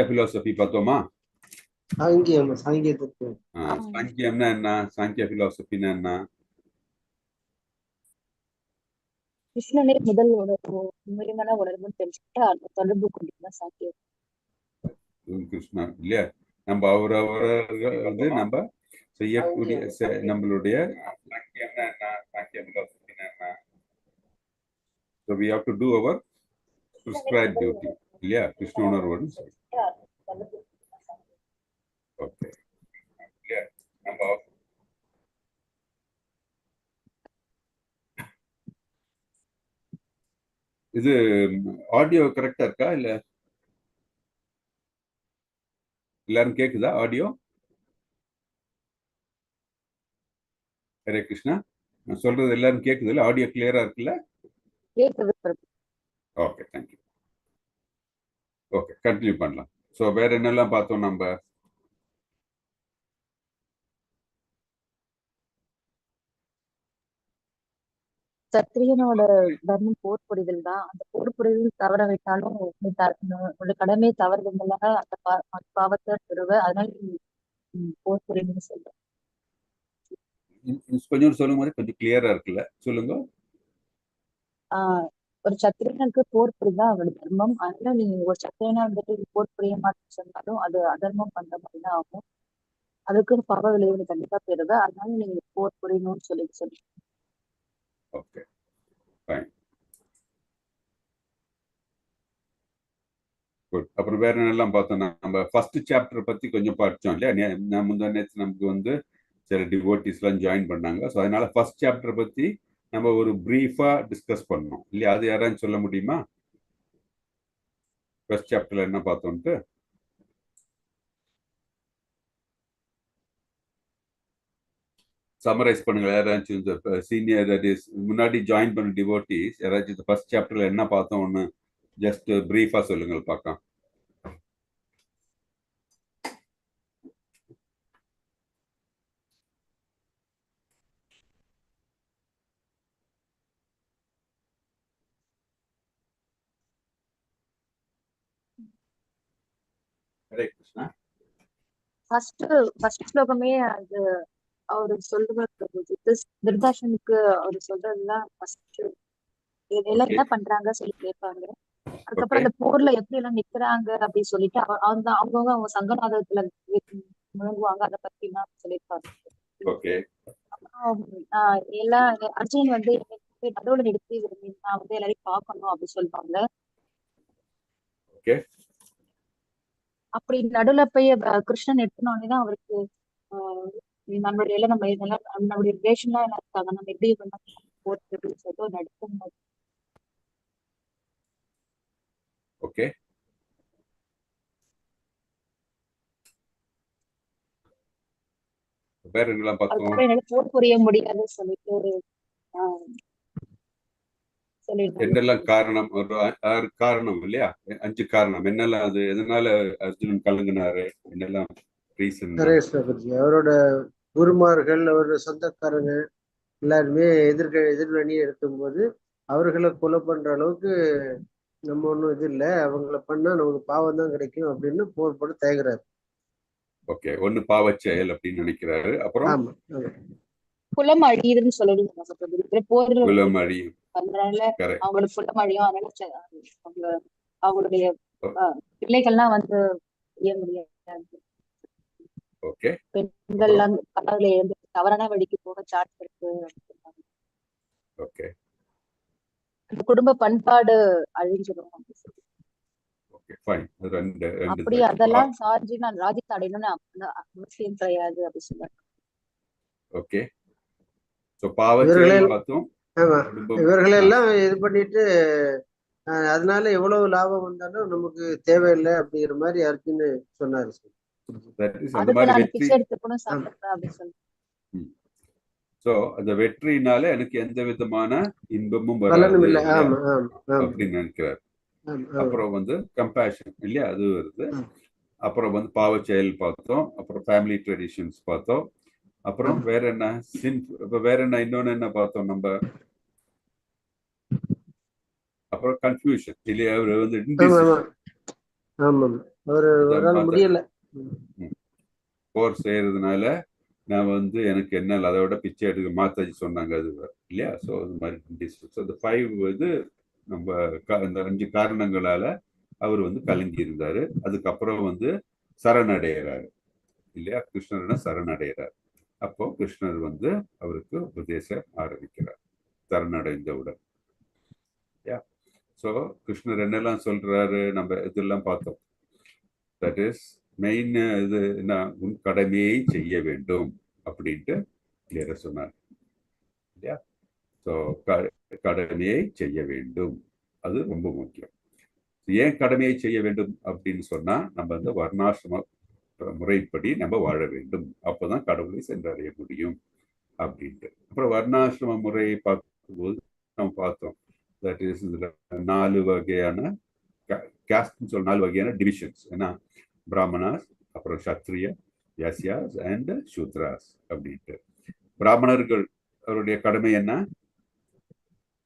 philosophy பார்த்தோமா? சாங்கியம், சாங்கியத்துக்கு சாங்கியம்னா என்ன? சாங்கிய பிலாசபின்னா என்ன? கிருஷ்ணனே முதல் உணர்வு, முழுமையான உணர்வுன்னு தெரிஞ்சுக்கிட்டு அந்த தொடர்பு கொண்டிருந்தா சாங்கியம். கிருஷ்ணா இல்லையா? நம்ம அவரவர்கள் வந்து நம்ம செய்யக்கூடிய நம்மளுடைய சாங்கியம்னா என்ன, சாங்கிய பிலாசபின்னா என்ன? So we have to do our prescribed duty. இல்லையா? கிருஷ்ண உணர்வுன்னு சொல்லி. ஓகே இல்லையா? நம்ம இது ஆடியோ கரெக்டா இருக்கா? இல்ல எல்லாரும் கேக்குதா ஆடியோ? ஹரே கிருஷ்ணா, நான் சொல்றது எல்லாரும் கேக்குது இல்ல? ஆடியோ கிளியரா இருக்குல்ல? Okay, thank you. ஓகே, கண்டினியூ பண்ணலாம். ஸோ வேற என்னெல்லாம் பார்த்தோம் நம்ம? சத்திரியனோட தர்மம் போர் புரிதல் தான். அந்த போர் புரிதல் தவற விட்டாலும் உன்னோட கடமையை தவறுதலாக அந்த பாவத்தை பெறுவ. அதனால போர் புரிதல்னு சொல்றேன். கொஞ்சம் சொல்லும் போது கொஞ்சம் கிளியரா இருக்குல்ல, சொல்லுங்க. ஒரு சத்திரியனுக்கு போர் புரிதான் அவரோட தர்மம். அதனால நீ ஒரு சத்திரியனா வந்துட்டு போர் புரிய மாட்டேன்னு சொன்னாலும் அது அதர்மம் பண்ற மாதிரி தான் ஆகும். அதுக்கு பாவ விளைவு கண்டிப்பா பெறுவ. அதனால நீங்க போர் புரியணும்னு சொல்லி ஓகே, ஃபைன். குட். அப்புறம் வேற என்னெல்லாம் பார்த்தோம்னா, நம்ம ஃபர்ஸ்ட் சாப்டர் பத்தி கொஞ்சம் படிச்சோம் இல்லையா? நான் முந்தா நேற்று நமக்கு வந்து சில டிவோட்டிஸ்லாம் ஜாயின் பண்ணாங்க. ஸோ அதனால ஃபர்ஸ்ட் சாப்டர் பத்தி நம்ம ஒரு பிரீஃபா டிஸ்கஸ் பண்ணோம் இல்லையா? அது யாராச்சும் சொல்ல முடியுமா? ஃபர்ஸ்ட் சாப்டர்ல என்ன பார்த்தோம்ட்டு சம்மரைஸ் பண்ணுங்க. யாராச்சும் இந்த சீனியர், தட் இஸ் முன்னாடி ஜாயின் பண்ண டிவோட்டிஸ் யாராச்சும் இந்த ஃபர்ஸ்ட் சாப்டர்ல என்ன பார்த்தோம்னு ஜஸ்ட் பிரீஃபா சொல்லுங்கள் பார்க்கலாம். ஹரே கிருஷ்ணா. ஃபர்ஸ்ட் ஸ்லோகமே அது அவரு சொல்றது திருதாசனுக்கு அவரு சொல்றதுதான் ஃபர்ஸ்ட். இதெல்லாம் என்ன பண்றாங்க சொல்லி கேட்பாங்க. அதுக்கப்புறம் அந்த போர்ல எப்படி எல்லாம் நிக்கிறாங்க அப்படின்னு சொல்லிட்டு அவங்க சங்கநாதத்துல முழங்குவாங்க. அதை பத்தி எல்லாம் சொல்லியிருப்பாங்க. எல்லா அர்ஜுன் வந்து நடுவுல நிறுத்தி நான் வந்து எல்லாரையும் பார்க்கணும் அப்படின்னு சொல்லுவாங்க. அப்படி நடுவுல போய் கிருஷ்ணன் எடுத்தனோடனே தான் அவருக்கு நம்மளுடைய எல்லாம் நம்ம இதெல்லாம் நம்மளுடைய ரிலேஷன்லாம் என்ன இருக்காங்க, நம்ம எப்படி போறது அப்படின்னு சொல்லிட்டு நடுக்கும். ஓகே, வேற என்னெல்லாம் பார்த்தோம்? என்னால போர் புரிய முடியாதுன்னு சொல்லிட்டு என்னெல்லாம் காரணம்? ஒரு 6 காரணம் இல்லையா? 5 காரணம் என்னெல்லாம்? அது எதனால அர்ஜுனன் கலங்கினாரு? என்னெல்லாம் ரீசன்? அவரோட குருமார்கள், அவரோட சொந்தக்காரங்க எல்லாருமே எதிர்வணி இருக்கும்போது அவர்களை கொலை பண்ற அளவுக்கு நம்ம ஒண்ணும் இது இல்லை, அவங்கள பண்ணா நமக்கு பாவம் தான் கிடைக்கும் அப்படின்னு போர் போட்டு தயங்குறாரு. ஓகே, ஒண்ணு பாவச்செயல் அப்படின்னு நினைக்கிறாரு. அப்புறம் குலம் அழியுதுன்னு சொல்லிடுங்க. போர்ல குலம் அழியும், அதனால அவங்களோட குலம் அழியும். அதனால அவங்களுடைய பிள்ளைகள்லாம் வந்து செய்ய முடியாது. பெண்கள்லாம் கடவுளை இருந்து தவறான வழிக்கு போக சாட் இருக்கு. குடும்ப பண்பாடு அழிஞ்சிடும் அப்படி. அதெல்லாம் சார்ஜி நான் ராஜித் அடையணும்னு அவசியம் கிடையாது அப்படி சொல்லுவாங்க. ஓகே, இவர்களெல்லாம் இது பண்ணிட்டு அதனால எவ்வளவு லாபம் வந்தாலும் நமக்கு தேவையில்லை அப்படிங்கிற மாதிரி அர்ஜுன் சொன்னாரு. அந்த வெற்றினால எனக்கு எந்த விதமான இன்பமும் வராது அப்படின்னு நினைக்கிறார். அப்புறம் வந்து கம்பேஷன் இல்லையா, அது வருது. அப்புறம் வந்து பாவ செயல் பார்த்தோம். அப்புறம் ஃபேமிலி ட்ரெடிஷன்ஸ் பார்த்தோம். அப்புறம் வேற என்ன வேற என்ன இன்னொன்னு என்ன பார்த்தோம் நம்ம? அப்புறம் கன்ஃபியூஷன் இல்லையா, அவர் வந்து இன்டிசிஷன். ஆமாம், அவரால் முடியல. போர் செய்யறதுனால நான் வந்து எனக்கு என்ன அதோட பிச்சை எடுக்க மாத்தாஜி சொன்னாங்க அது இல்லையா. ஸோ அது மாதிரி அந்த 5 இது நம்ம அந்த 5 காரணங்களால அவர் வந்து கலங்கி இருந்தாரு. அதுக்கப்புறம் வந்து சரணடைகிறாரு இல்லையா, கிருஷ்ணரை சரணடைகிறார். அப்போ கிருஷ்ணர் வந்து அவருக்கு உபதேசம் ஆரம்பிக்கிறார் சரணடைந்தவுடன். ஸோ கிருஷ்ணர் என்னெல்லாம் சொல்றாரு நம்ம இதெல்லாம் பார்த்தோம். தட் இஸ் மெயின் இது என்ன, உன் கடமையை செய்ய வேண்டும் அப்படின்ட்டு கிளியரா சொன்னார் இல்லையா. ஸோ கடமையை செய்ய வேண்டும், அது ரொம்ப முக்கியம். ஏன் கடமையை செய்ய வேண்டும் அப்படின்னு சொன்னா, நம்ம வந்து வர்ணாசிரம முறைப்படி நம்ம வாழ வேண்டும், அப்போதான் கடவுளை சென்றடைய முடியும் அப்படின்ட்டு. அப்புறம் வர்ணாசிரம முறையை பார்க்கும்போது நம்ம பார்த்தோம், தட் இஸ் 4 வகையான கேஸ்ட்னு சொல்ல 4 வகையான டிவிஷன்ஸ். ஏன்னா பிராமணாஸ், அப்புறம் சத்ரிய, யாசியாஸ் அண்ட் சூத்ராஸ் அப்படின்ட்டு. பிராமணர்கள் அவருடைய கடமை என்ன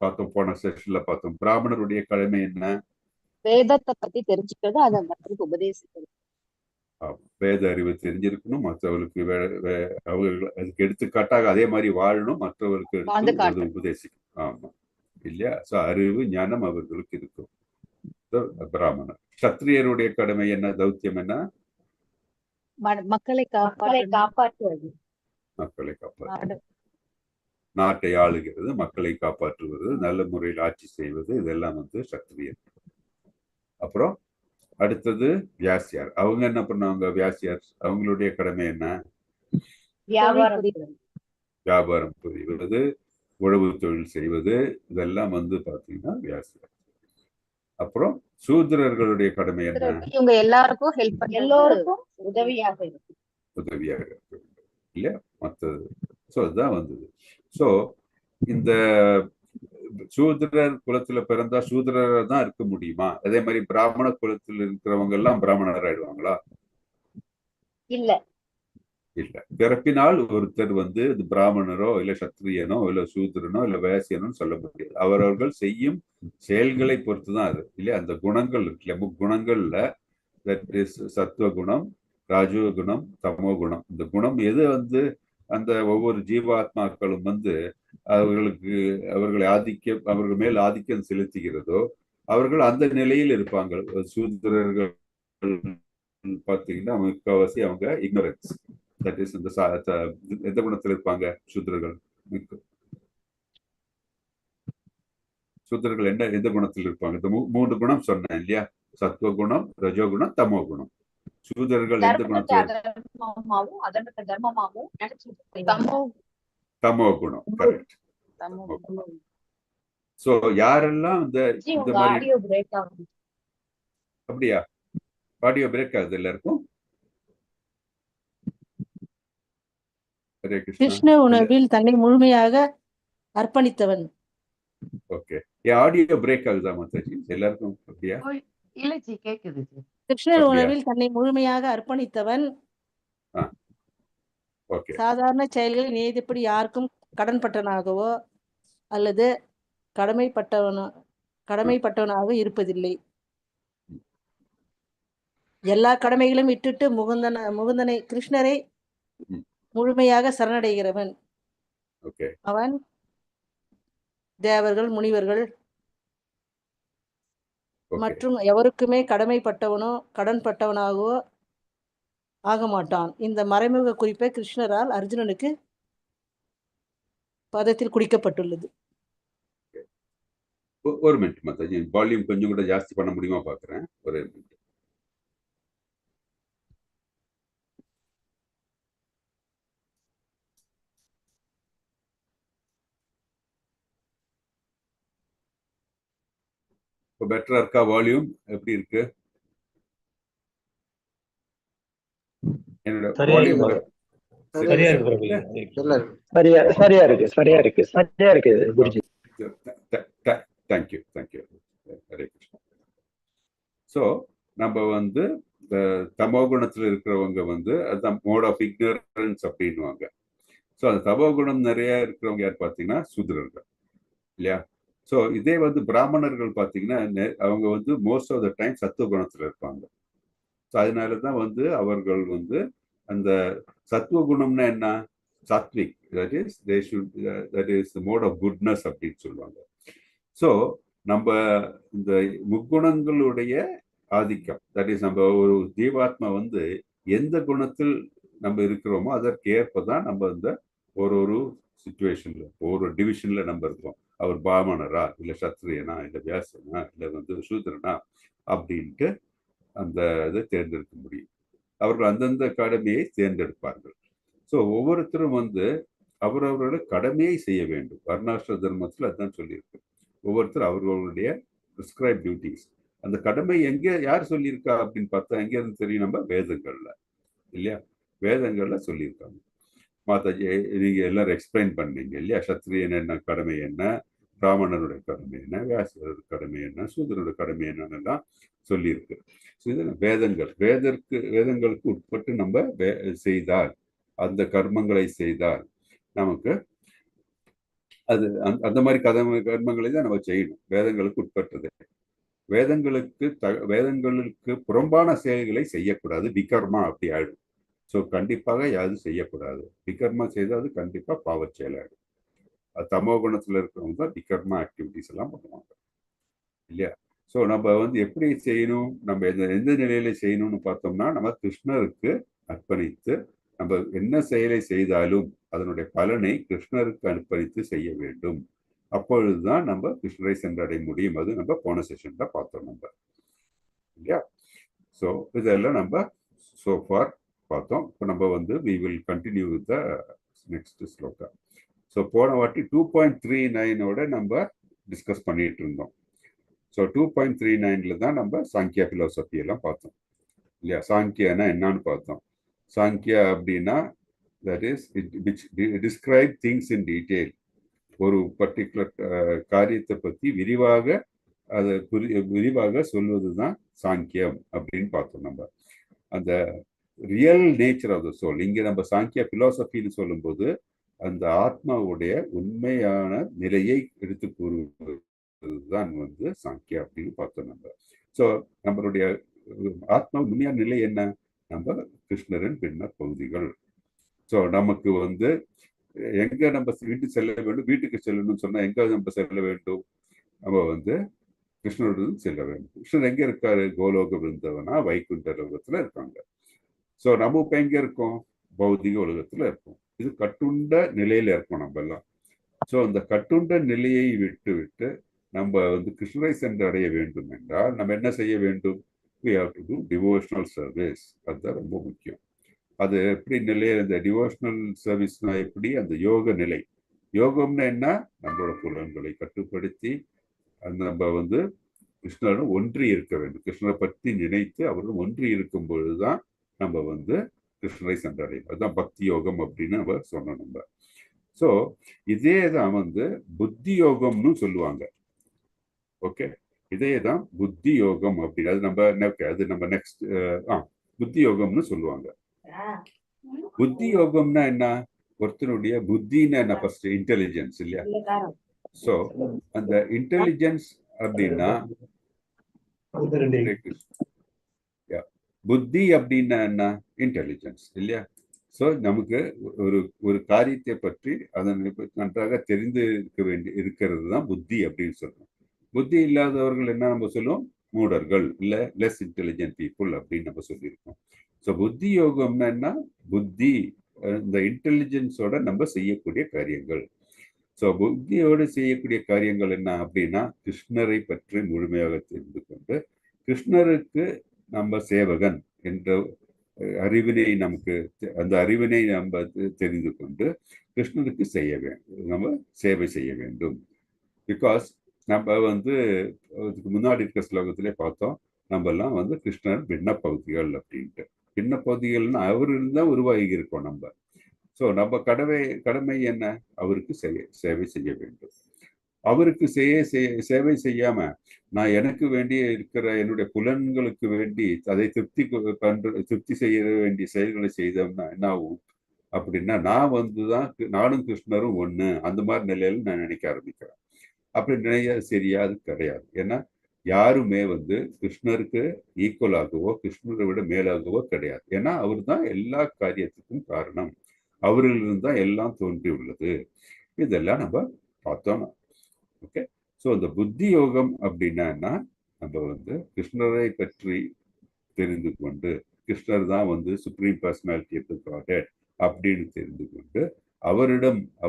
பார்த்தோம், போன செஷன்ல பார்த்தோம். பிராமணருடைய கடமை என்ன? வேதத்தை பத்தி தெரிஞ்சுக்கிறது, அதை மற்றவங்களுக்கு உபதேசிக்கிறது. வேத அறிவு தெரிஞ்சிருக்கணும், மற்றவர்களுக்கு அவர்கள் அதுக்கு எடுத்துக்காட்டாக அதே மாதிரி வாழணும், மற்றவர்களுக்கு உபதேசிக்கணும். ஆமா இல்லையா. ஸோ அறிவு ஞானம் அவர்களுக்கு இருக்கும். பிராமணர். சத்திரியருடைய கடமை என்ன, தௌத்தியம் என்ன? மக்களை காப்பாற்றுவது. மக்களை காப்பாற்றுவது, நாட்டை ஆளுகிறது, மக்களை காப்பாற்றுவது, நல்ல முறையில் ஆட்சி செய்வது, இதெல்லாம் வந்து சத்திரியர். அப்புறம் அடுத்தது வியாசியார். அவங்க என்ன பண்ணுவாங்க? வியாசியார் அவங்களுடைய கடமை என்ன? வியாபாரம் புரிவது, உழவு தொழில் செய்வது, இதெல்லாம் வந்து பாத்தீங்கன்னா வியாசியார். அப்புறம் சூத்திரர்களுடைய கடமை என்ன? இவங்க எல்லாருக்கும் ஹெல்ப் பண்ண, எல்லாருக்கும் உதவியாக இருக்கு, இல்லையா மற்றது. ஸோ அதுதான் வந்தது. ஸோ இந்த சூத்திரர் குலத்துல பிறந்தா சூத்திரரா தான் இருக்க முடியுமா? அதே மாதிரி பிராமண குலத்தில் இருக்கிறவங்க எல்லாம் பிராமணர் ஆயிடுவாங்களா? இல்ல இல்ல. பிறப்பினால் ஒருத்தர் வந்து பிராமணரோ இல்ல சத்திரியனோ இல்ல சூத்திரனோ இல்ல வேசியனோ சொல்ல முடியாது. அவரவர்கள் செய்யும் செயல்களை பொறுத்துதான் அது இல்லையா. அந்த குணங்கள் இருக்குல்ல, முக்குணங்கள்ல சத்துவ குணம், ராஜுவ குணம், தமோ குணம். இந்த குணம் எது வந்து அந்த ஒவ்வொரு ஜீவாத்மாக்களும் வந்து அவர்கள் மேல் ஆதிக்கம் செலுத்துகிறதோ அவர்கள் அந்த நிலையில் இருப்பாங்க. சூத்திரர்கள் பார்த்தீங்கன்னா முக்கால்வாசி அவங்க இக்னோரன்ஸ், தட் இஸ் இந்த எந்த குணத்தில் இருப்பாங்க சூத்திரர்கள்? சூத்திரர்கள் எந்த குணத்தில் இருப்பாங்க? இந்த 3 குணம் சொன்னேன் இல்லையா, சத்துவ குணம், ரஜோகுணம், தமோ குணம். சூத்திரர்கள் எந்த குணத்தில்? தமோ குணம். கரெக்ட். சோ யாரெல்லாம் இந்த மாதிரி, அப்படியா ஆடியோ பிரேக் ஆகுது எல்லாருக்கும்? கிருஷ்ண உணவில் தன்னை முழுமையாக அர்ப்பணித்தவன். ஓகே. ஆடியோ பிரேக் ஆகுதா மாதாஜி எல்லாருக்கும்? அப்படியா? இல்ல ஜி, கேக்குது ஜி. கிருஷ்ணர் உணவில் தன்னை முழுமையாக அர்ப்பணித்தவன் சாதாரண செயல்களில் நீதிப்படி யாருக்கும் கடன்பட்டவனாகவோ அல்லது கடமைப்பட்டவனாக இருப்பதில்லை. எல்லா கடமைகளும் விட்டுட்டு முகுந்தனை கிருஷ்ணரை முழுமையாக சரணடைகிறவன். அவன் தேவர்கள், முனிவர்கள் மற்றும் எவருக்குமே கடன்பட்டவனாகவோ ஆக மாட்டான். இந்த மறைமுக குறிப்பை கிருஷ்ணரால் அர்ஜுனனுக்கு பதத்தில் குடிக்கப்பட்டுள்ளது. ஒரு மினிட் மாதாஜி, வால்யூம் கொஞ்சம் கூட ஜாஸ்தி பண்ண முடியுமா பாக்குறேன். ஒரு மினிட். இப்போ பெட்டரா இருக்கா? வால்யூம் எப்படி இருக்கு? என்னோட வால்யூம் சரியா இருக்கு. தேங்க்யூ. ஹரே கிருஷ்ணா. ஸோ நம்ம வந்து இந்த தமோ குணத்தில் இருக்கிறவங்க வந்து அதுதான் மோட் ஆஃப் இக்னரன்ஸ் அப்படின்வாங்க. ஸோ அந்த தமோ குணம் நிறைய இருக்கிறவங்க யார் பார்த்தீங்கன்னா சூத்திரர்கள் இல்லையா. ஸோ இதே வந்து பிராமணர்கள் பார்த்தீங்கன்னா அவங்க வந்து மோஸ்ட் ஆஃப் த டைம் சத்துவ குணத்தில் இருப்பாங்க அதனாலதான் வந்து அவர்கள் வந்து அந்த சத்துவ குணம்னா என்ன, சாத்விக், that is mode of goodness அப்படின்னு சொல்லுவாங்க. ஸோ நம்ம இந்த முக்குணங்களுடைய ஆதிக்கம், தட் இஸ் நம்ம ஒரு ஜீவாத்மா வந்து எந்த குணத்தில் நம்ம இருக்கிறோமோ அதற்கு ஏற்பதான் நம்ம இந்த ஒரு சுச்சுவேஷன்ல ஒரு டிவிஷன்ல நம்ம இருக்கோம். அவர் பிராமணரா, இல்ல சத்திரியனா, இல்ல வியாசனா, இல்ல வந்து சூத்திரனா அப்படின்ட்டு அந்த இதை தேர்ந்தெடுக்க முடியும். அவர்கள் அந்தந்த கடமையை தேர்ந்தெடுப்பார்கள். ஸோ ஒவ்வொருத்தரும் வந்து அவரவரோட கடமையை செய்ய வேண்டும். வர்ணாசிர தர்மத்தில் அதுதான் சொல்லியிருக்கு. ஒவ்வொருத்தரும் அவர்களுடைய பிரிஸ்கிரைப் டியூட்டிஸ், அந்த கடமை எங்க யார் சொல்லியிருக்கா அப்படின்னு பார்த்தா எங்க இருந்து தெரியும், நம்ம வேதங்கள்ல இல்லையா, வேதங்கள்ல சொல்லியிருக்காங்க. மாதாஜி நீங்க எல்லாரும் எக்ஸ்பிளைன் பண்ணீங்க இல்லையா, சத்திரியன் என்ன கடமை என்ன, பிராமணருடைய கடமை என்ன, வியாசரோட கடமை என்ன, சூதரோட கடமை என்னன்னு சொல்லியிருக்கு. வேதங்கள் வேதங்களுக்கு உட்பட்டு நம்ம செய்தால், அந்த கர்மங்களை செய்தால் நமக்கு அது அந்த மாதிரி கர்மங்களை தான் நம்ம செய்யணும், வேதங்களுக்கு உட்பட்டது. வேதங்களுக்கு புறம்பான செயல்களை செய்யக்கூடாது, விகர்மா அப்படி ஆயிடும். ஸோ கண்டிப்பாக யாரும் செய்யக்கூடாது. விகர்மா செய்தால் அது கண்டிப்பா பாவ செயலாயிடும். அது தமோ குணத்துல இருக்கிறவங்க தான் விகர்மா ஆக்டிவிட்டிஸ் எல்லாம் பண்ணுவாங்க இல்லையா. ஸோ நம்ம வந்து எப்படி செய்யணும், நம்ம எந்த நிலையில செய்யணும்னு பார்த்தோம்னா, நம்ம கிருஷ்ணருக்கு அர்ப்பணித்து நம்ம என்ன செயலை செய்தாலும் அதனுடைய பலனை கிருஷ்ணருக்கு அர்ப்பணித்து செய்ய வேண்டும். அப்பொழுதுதான் நம்ம கிருஷ்ணரை சென்றடைய முடியும். அது நம்ம போன செஷன்ல பார்த்தோம் நம்ம இல்லையா. ஸோ இதெல்லாம் நம்ம சோஃபார் பார்த்தோம். இப்போ நம்ம வந்து we will continue with the next shloka. So போன வாட்டி 2.39 நம்ம டிஸ்கஸ் பண்ணிட்டு இருந்தோம். ஸோ 2.39 தான் நம்ம சாங்கியா பிலோசபி எல்லாம் பார்த்தோம் இல்லையா. சாங்கியானா என்னன்னு பார்த்தோம். சாங்கியா அப்படின்னா that is which describe things in detail. ஒரு பர்டிகுலர் காரியத்தை பற்றி விரிவாக சொல்வதுதான் சாங்கியம் அப்படின்னு பார்த்தோம். நம்ம அந்த real nature of the soul, இங்க நம்ம சாங்கியா பிலோசபின்னு சொல்லும்போது அந்த ஆத்மாவுடைய உண்மையான நிலையை எடுத்து கூறுவதுதான் வந்து சாங்கியா அப்படின்னு பார்த்தோம் நம்ம. ஸோ நம்மளுடைய ஆத்மா உண்மையான நிலை என்ன, நம்ம கிருஷ்ணரின் பின்னர் பகுதிகள். ஸோ நமக்கு வந்து எங்க நம்ம வீட்டுக்கு செல்ல வேண்டும், வீட்டுக்கு செல்லணும்னு சொன்னா எங்க நம்ம செல்ல வேண்டும், நம்ம வந்து கிருஷ்ணருடன் செல்ல வேண்டும். கிருஷ்ணர் எங்க இருக்காரு, கோலோக விருந்தவனா வைகுண்ட லோகத்துல இருக்காங்க. ஸோ நம்ம இப்ப எங்க இருக்கோம், பௌதிக உலகத்துல இருக்கோம். இது கட்டுண்ட நிலையில இருக்கோம் நம்ம எல்லாம். ஸோ அந்த கட்டுண்ட நிலையை விட்டு நம்ம வந்து கிருஷ்ணரை சென்று அடைய வேண்டும் என்றால் நம்ம என்ன செய்ய வேண்டும், we have to do devotional service. அதுதான் ரொம்ப முக்கியம். அது எப்படி நிலை, அந்த டிவோஷனல் சர்வீஸ்னா எப்படி, அந்த யோக நிலை. யோகம்னா என்ன, நம்மளோட புலன்களை கட்டுப்படுத்தி அந்த நம்ம வந்து கிருஷ்ணருடன் ஒன்றி இருக்க வேண்டும். கிருஷ்ணரை பற்றி நினைத்து அவருடன் ஒன்றி இருக்கும் பொழுதுதான் நம்ம வந்து கிருஷ்ணரை சென்றடையும். அதுதான் பக்தி யோகம் அப்படின்னு நம்ம சொன்னோம் நம்ம. ஸோ இதே தான் வந்து புத்தி யோகம்னு சொல்லுவாங்க. ஓகே, இதே தான் புத்தி யோகம் அப்படின்னு. அது நம்ம நெக்ஸ்ட் புத்தி யோகம்னு சொல்லுவாங்க. புத்தி யோகம்னா என்ன, ஒருத்தனுடைய புத்தின்னா என்ன, ஃபர்ஸ்ட் இன்டெலிஜென்ஸ் இல்லையா. ஸோ அந்த இன்டெலிஜென்ஸ் அப்படின்னா புத்தி அப்படின்னா என்ன, இன்டெலிஜென்ஸ் இல்லையா. ஸோ நமக்கு ஒரு காரியத்தை பற்றி அதனை நன்றாக தெரிந்து இருக்கிறது தான் புத்தி அப்படின்னு சொல்றோம். புத்தி இல்லாதவர்கள் என்ன நம்ம சொல்லுவோம், மூடர்கள் இல்ல லெஸ் இன்டெலிஜென்ட் பீப்புள் அப்படின்னு நம்ம சொல்லியிருக்கோம். ஸோ புத்தி யோகம்னா என்ன, புத்தி இந்த இன்டெலிஜென்ஸோட நம்ம செய்யக்கூடிய காரியங்கள். ஸோ புத்தியோடு செய்யக்கூடிய காரியங்கள் என்ன அப்படின்னா, கிருஷ்ணரை பற்றி முழுமையாக தெரிந்து கொண்டு கிருஷ்ணருக்கு நம்ம சேவகன் என்ற அறிவினை நமக்கு அந்த அறிவினை நம்ம தெரிந்து கொண்டு கிருஷ்ணருக்கு நம்ம சேவை செய்ய வேண்டும். பிகாஸ் நம்ம வந்து அதுக்கு முன்னாடி இருக்கிற ஸ்லோகத்திலே பார்த்தோம், நம்ம எல்லாம் வந்து கிருஷ்ணர் பின்ன பகுதிகள் அப்படின்ட்டு. பின்ன பகுதிகள்னா அவர் இருந்தால் உருவாகி இருக்கோம் நம்ம. ஸோ நம்ம கடமை என்ன, அவருக்கு சேவை செய்ய வேண்டும். அவருக்கு சேவை செய்யாம நான் எனக்கு வேண்டி இருக்கிற என்னுடைய புலன்களுக்கு வேண்டி அதை திருப்தி செய்ய வேண்டிய செயல்களை செய்தோம்னா என்ன ஆகும் அப்படின்னா, நான் வந்துதான் நானும் கிருஷ்ணரும் ஒண்ணு அந்த மாதிரி நிலையில நான் நினைக்க ஆரம்பிக்கிறேன். அப்படி நினைக்க சரியா அது கிடையாது. ஏன்னா யாருமே வந்து கிருஷ்ணருக்கு ஈக்குவலாகவோ கிருஷ்ணரை விட மேலாகவோ கிடையாது. ஏன்னா அவர் தான் எல்லா காரியத்துக்கும் காரணம். அவர்களிருந்து தான் எல்லாம் தோன்றி உள்ளது. இதெல்லாம் நம்ம பார்த்தோம். ஓகே. ஸோ இந்த புத்தி யோகம் அப்படின்னா நம்ம வந்து கிருஷ்ணரை பற்றி தெரிந்து கொண்டு, கிருஷ்ணர் தான் வந்து supreme personality of the God அப்படின்னு தெரிந்து கொண்டு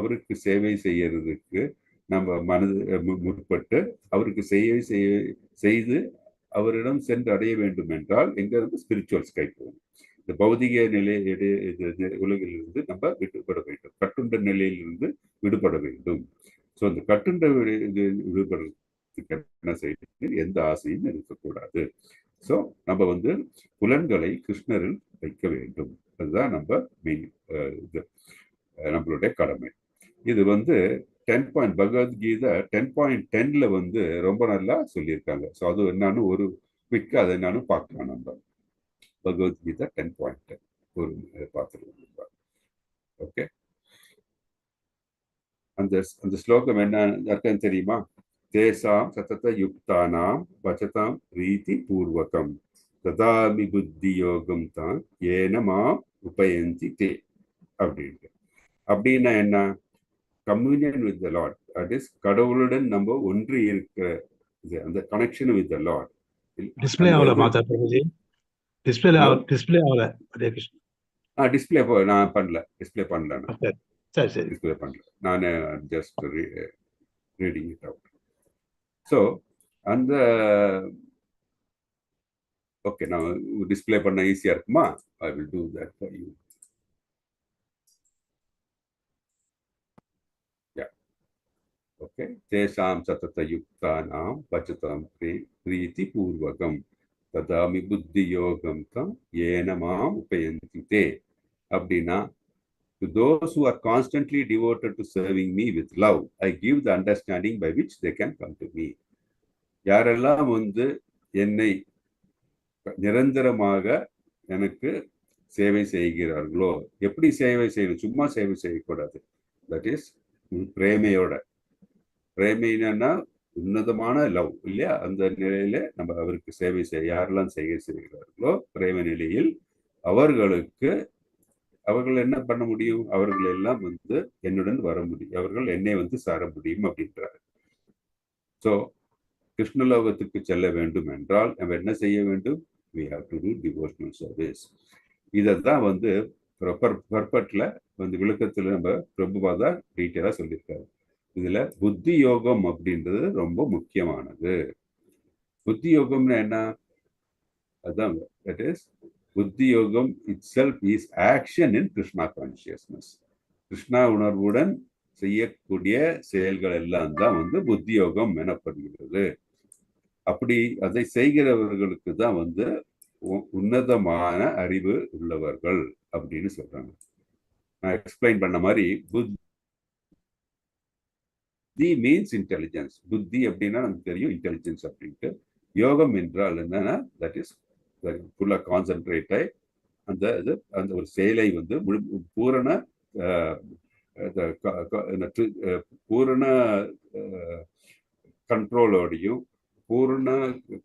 அவருக்கு சேவை செய்யறதுக்கு நம்ம முற்பட்டு அவருக்கு சேவை செய்து அவரிடம் சென்று அடைய வேண்டும் என்றால் எங்க இருந்து ஸ்பிரிச்சுவல் ஸ்கை போகும். இந்த பௌதிக உலகிலிருந்து நம்ம விடுபட வேண்டும், கட்டுண்ட நிலையிலிருந்து விடுபட வேண்டும். ஸோ அந்த கட்டுண்ட விடுபடுறதுக்கு என்ன செய்யணும், எந்த ஆசையும் இருக்கக்கூடாது. ஸோ நம்ம வந்து புலன்களை கிருஷ்ணரில் வைக்க வேண்டும். அதுதான் நம்ம மெயின் நம்மளுடைய கடமை. இது வந்து 10 பகவத்கீதை 10.10ல வந்து ரொம்ப நல்லா சொல்லியிருக்காங்க. ஸோ அது என்னன்னு ஒரு குவிக்கா அதை என்னன்னு பார்க்கலாம். நம்ம பகவத்கீதை 10.10 ஒரு பார்த்துருவோம். ஓகே. அந்த ஸ்லோகம் என்ன தெரியுமா? தேசாம் சதத யுக்தானாம் வசதாம் பிரீதி பூர்வகம் ததாமி புத்தி யோகம் தான் ஏனமா உபயந்தி தே அப்படின்ட்டு. அப்படின்னா என்ன? Communion with the Lord, that is கடவுளுடன் நம்ம ஒன்றி இருக்கிற அந்த connection with the Lord. Display ஆகல மாதா பிரபுஜி, டிஸ்ப்ளே ஆகல. ஹரே கிருஷ்ணா. டிஸ்ப்ளே நான் பண்ணல, டிஸ்ப்ளே பண்ணல. சரி சரி, டிஸ்ப்ளே பண்ணல, நான் just reading it out. So அந்த ஓகே, நான் டிஸ்ப்ளே பண்ண ஈஸியா இருக்குமா? I will do that for you. Okay. தேசாம் சதத யுக்தானாம் வசதாம் பிரீதி பூர்வகம் ததாமி புத்தி யோகம் தான் ஏனமாம் உபயந்தி தே. அப்படின்னா, to those who are constantly devoted to serving me with love, I give the understanding by which they can come to me. யாரெல்லாம் வந்து என்னை நிரந்தரமாக எனக்கு சேவை செய்கிறார்களோ, எப்படி சேவை செய்யணும்? சும்மா சேவை செய்யக்கூடாது. That is பிரேமையோட. பிரேமைனா உன்னதமான லவ் இல்லையா? அந்த நிலையில நம்ம அவருக்கு சேவை யாரெல்லாம் செய்கிறார்களோ பிரேம நிலையில் அவர்கள் என்ன பண்ண முடியும்? அவர்கள் எல்லாம் வந்து என்னுடன் வர முடியும், அவர்கள் என்னை வந்து சார முடியும் அப்படின்றாரு. ஸோ கிருஷ்ணலோகத்துக்கு செல்ல வேண்டும் என்றால் நம்ம என்ன செய்ய வேண்டும்? we have to do devotional service. இதைதான் வந்து பர்பட்ல வந்து விளக்கத்துல நம்ம பிரபுபாதா டீட்டெயிலா சொல்லியிருக்காரு. இதுல புத்தி யோகம் அப்படின்றது ரொம்ப முக்கியமானது. புத்தி யோகம்னா என்ன? அதான் that is புத்தி யோகம் itself is action in Krishna consciousness. Krishna உணர்வுடன் செய்யக்கூடிய செயல்கள் எல்லாம் தான் வந்து புத்தி யோகம் எனப்படுகிறது. அப்படி அதை செய்கிறவர்களுக்கு தான் வந்து உன்னதமான அறிவு உள்ளவர்கள் அப்படின்னு சொல்றாங்க. நான் எக்ஸ்பிளைன் பண்ண மாதிரி புத்தி மீன்ஸ் இன்டெலிஜென்ஸ். புத்தி அப்படின்னா நமக்கு தெரியும் இன்டெலிஜென்ஸ் அப்படின்ட்டு. யோகம் என்றால் என்னன்னா தட் இஸ் ஃபுல்லா கான்சென்ட்ரேட் ஆகி அந்த ஒரு செயலை வந்து பூரண கண்ட்ரோலோடையும் பூர்ண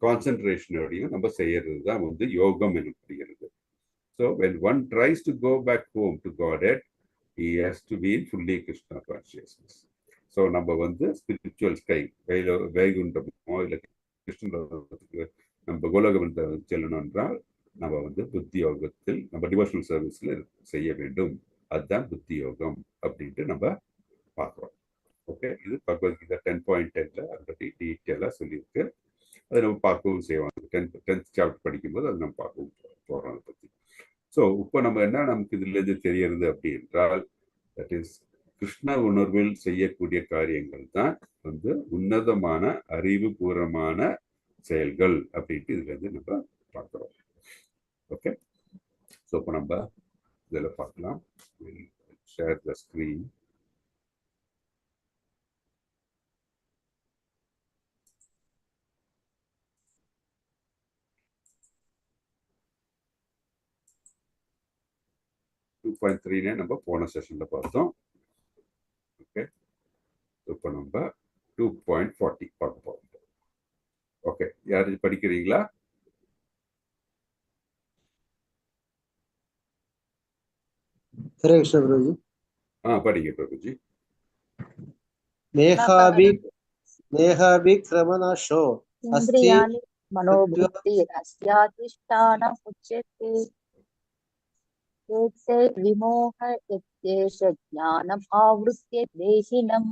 கான்சென்ட்ரேஷனோடையும் நம்ம செய்யறது தான் வந்து யோகம் எனப்படுகிறது. So when one tries to go back home to Godhead, he has to be in fully Krishna consciousness. So நம்ம வந்து ஸ்பிரிச்சுவல் ஸ்கை வைகுண்டமோ இல்லை கிருஷ்ண நம்ம கோலோகம் செல்லணும் என்றால் நம்ம வந்து புத்தி யோகத்தில் நம்ம டிவோஷனல் சர்வீஸ்ல செய்ய வேண்டும். அதுதான் புத்தி யோகம் அப்படின்ட்டு நம்ம பார்க்குறோம். ஓகே. இது பகவத்கீதை 10.10ல ஆல்ரெடி டீட்டெயிலாக சொல்லியிருக்கு. அதை நம்ம பார்க்கவும் செய்வோம். 10th சாப்டர் படிக்கும்போது அதை நம்ம பார்க்கவும் போகிறோம் அதை பற்றி. ஸோ இப்போ நம்ம என்ன நமக்கு இதுலேருந்து தெரியறது அப்படி என்றால் தட் இஸ் கிருஷ்ண உணர்வில் செய்யக்கூடிய காரியங்கள் தான் வந்து உன்னதமான அறிவுபூர்வமான செயல்கள் அப்படின்ட்டு இதுலேருந்து நம்ம பார்க்குறோம். ஓகே. ஸோ இப்போ நம்ம இதில் பார்க்கலாம். Share the screen. நம்ம போன செஷன்ல பார்த்தோம். ஓகே. இப்போ நம்ம 2.40 பார்க்க போறோம். ஓகே, யாரு படிக்கிறீங்களா? ஹரே கிருஷ்ண பிரபுஜி. படிங்க பிரபுஜி. நேஹாபிக்ரமநாசோ அஸ்தி இந்திரியாணி மனோபுத்தி ரஸ்யாதிஷ்டானம் உச்யते ஏதே விமோக யத்யேஷ ஞானம் ஆவృత్య தேஹினம்.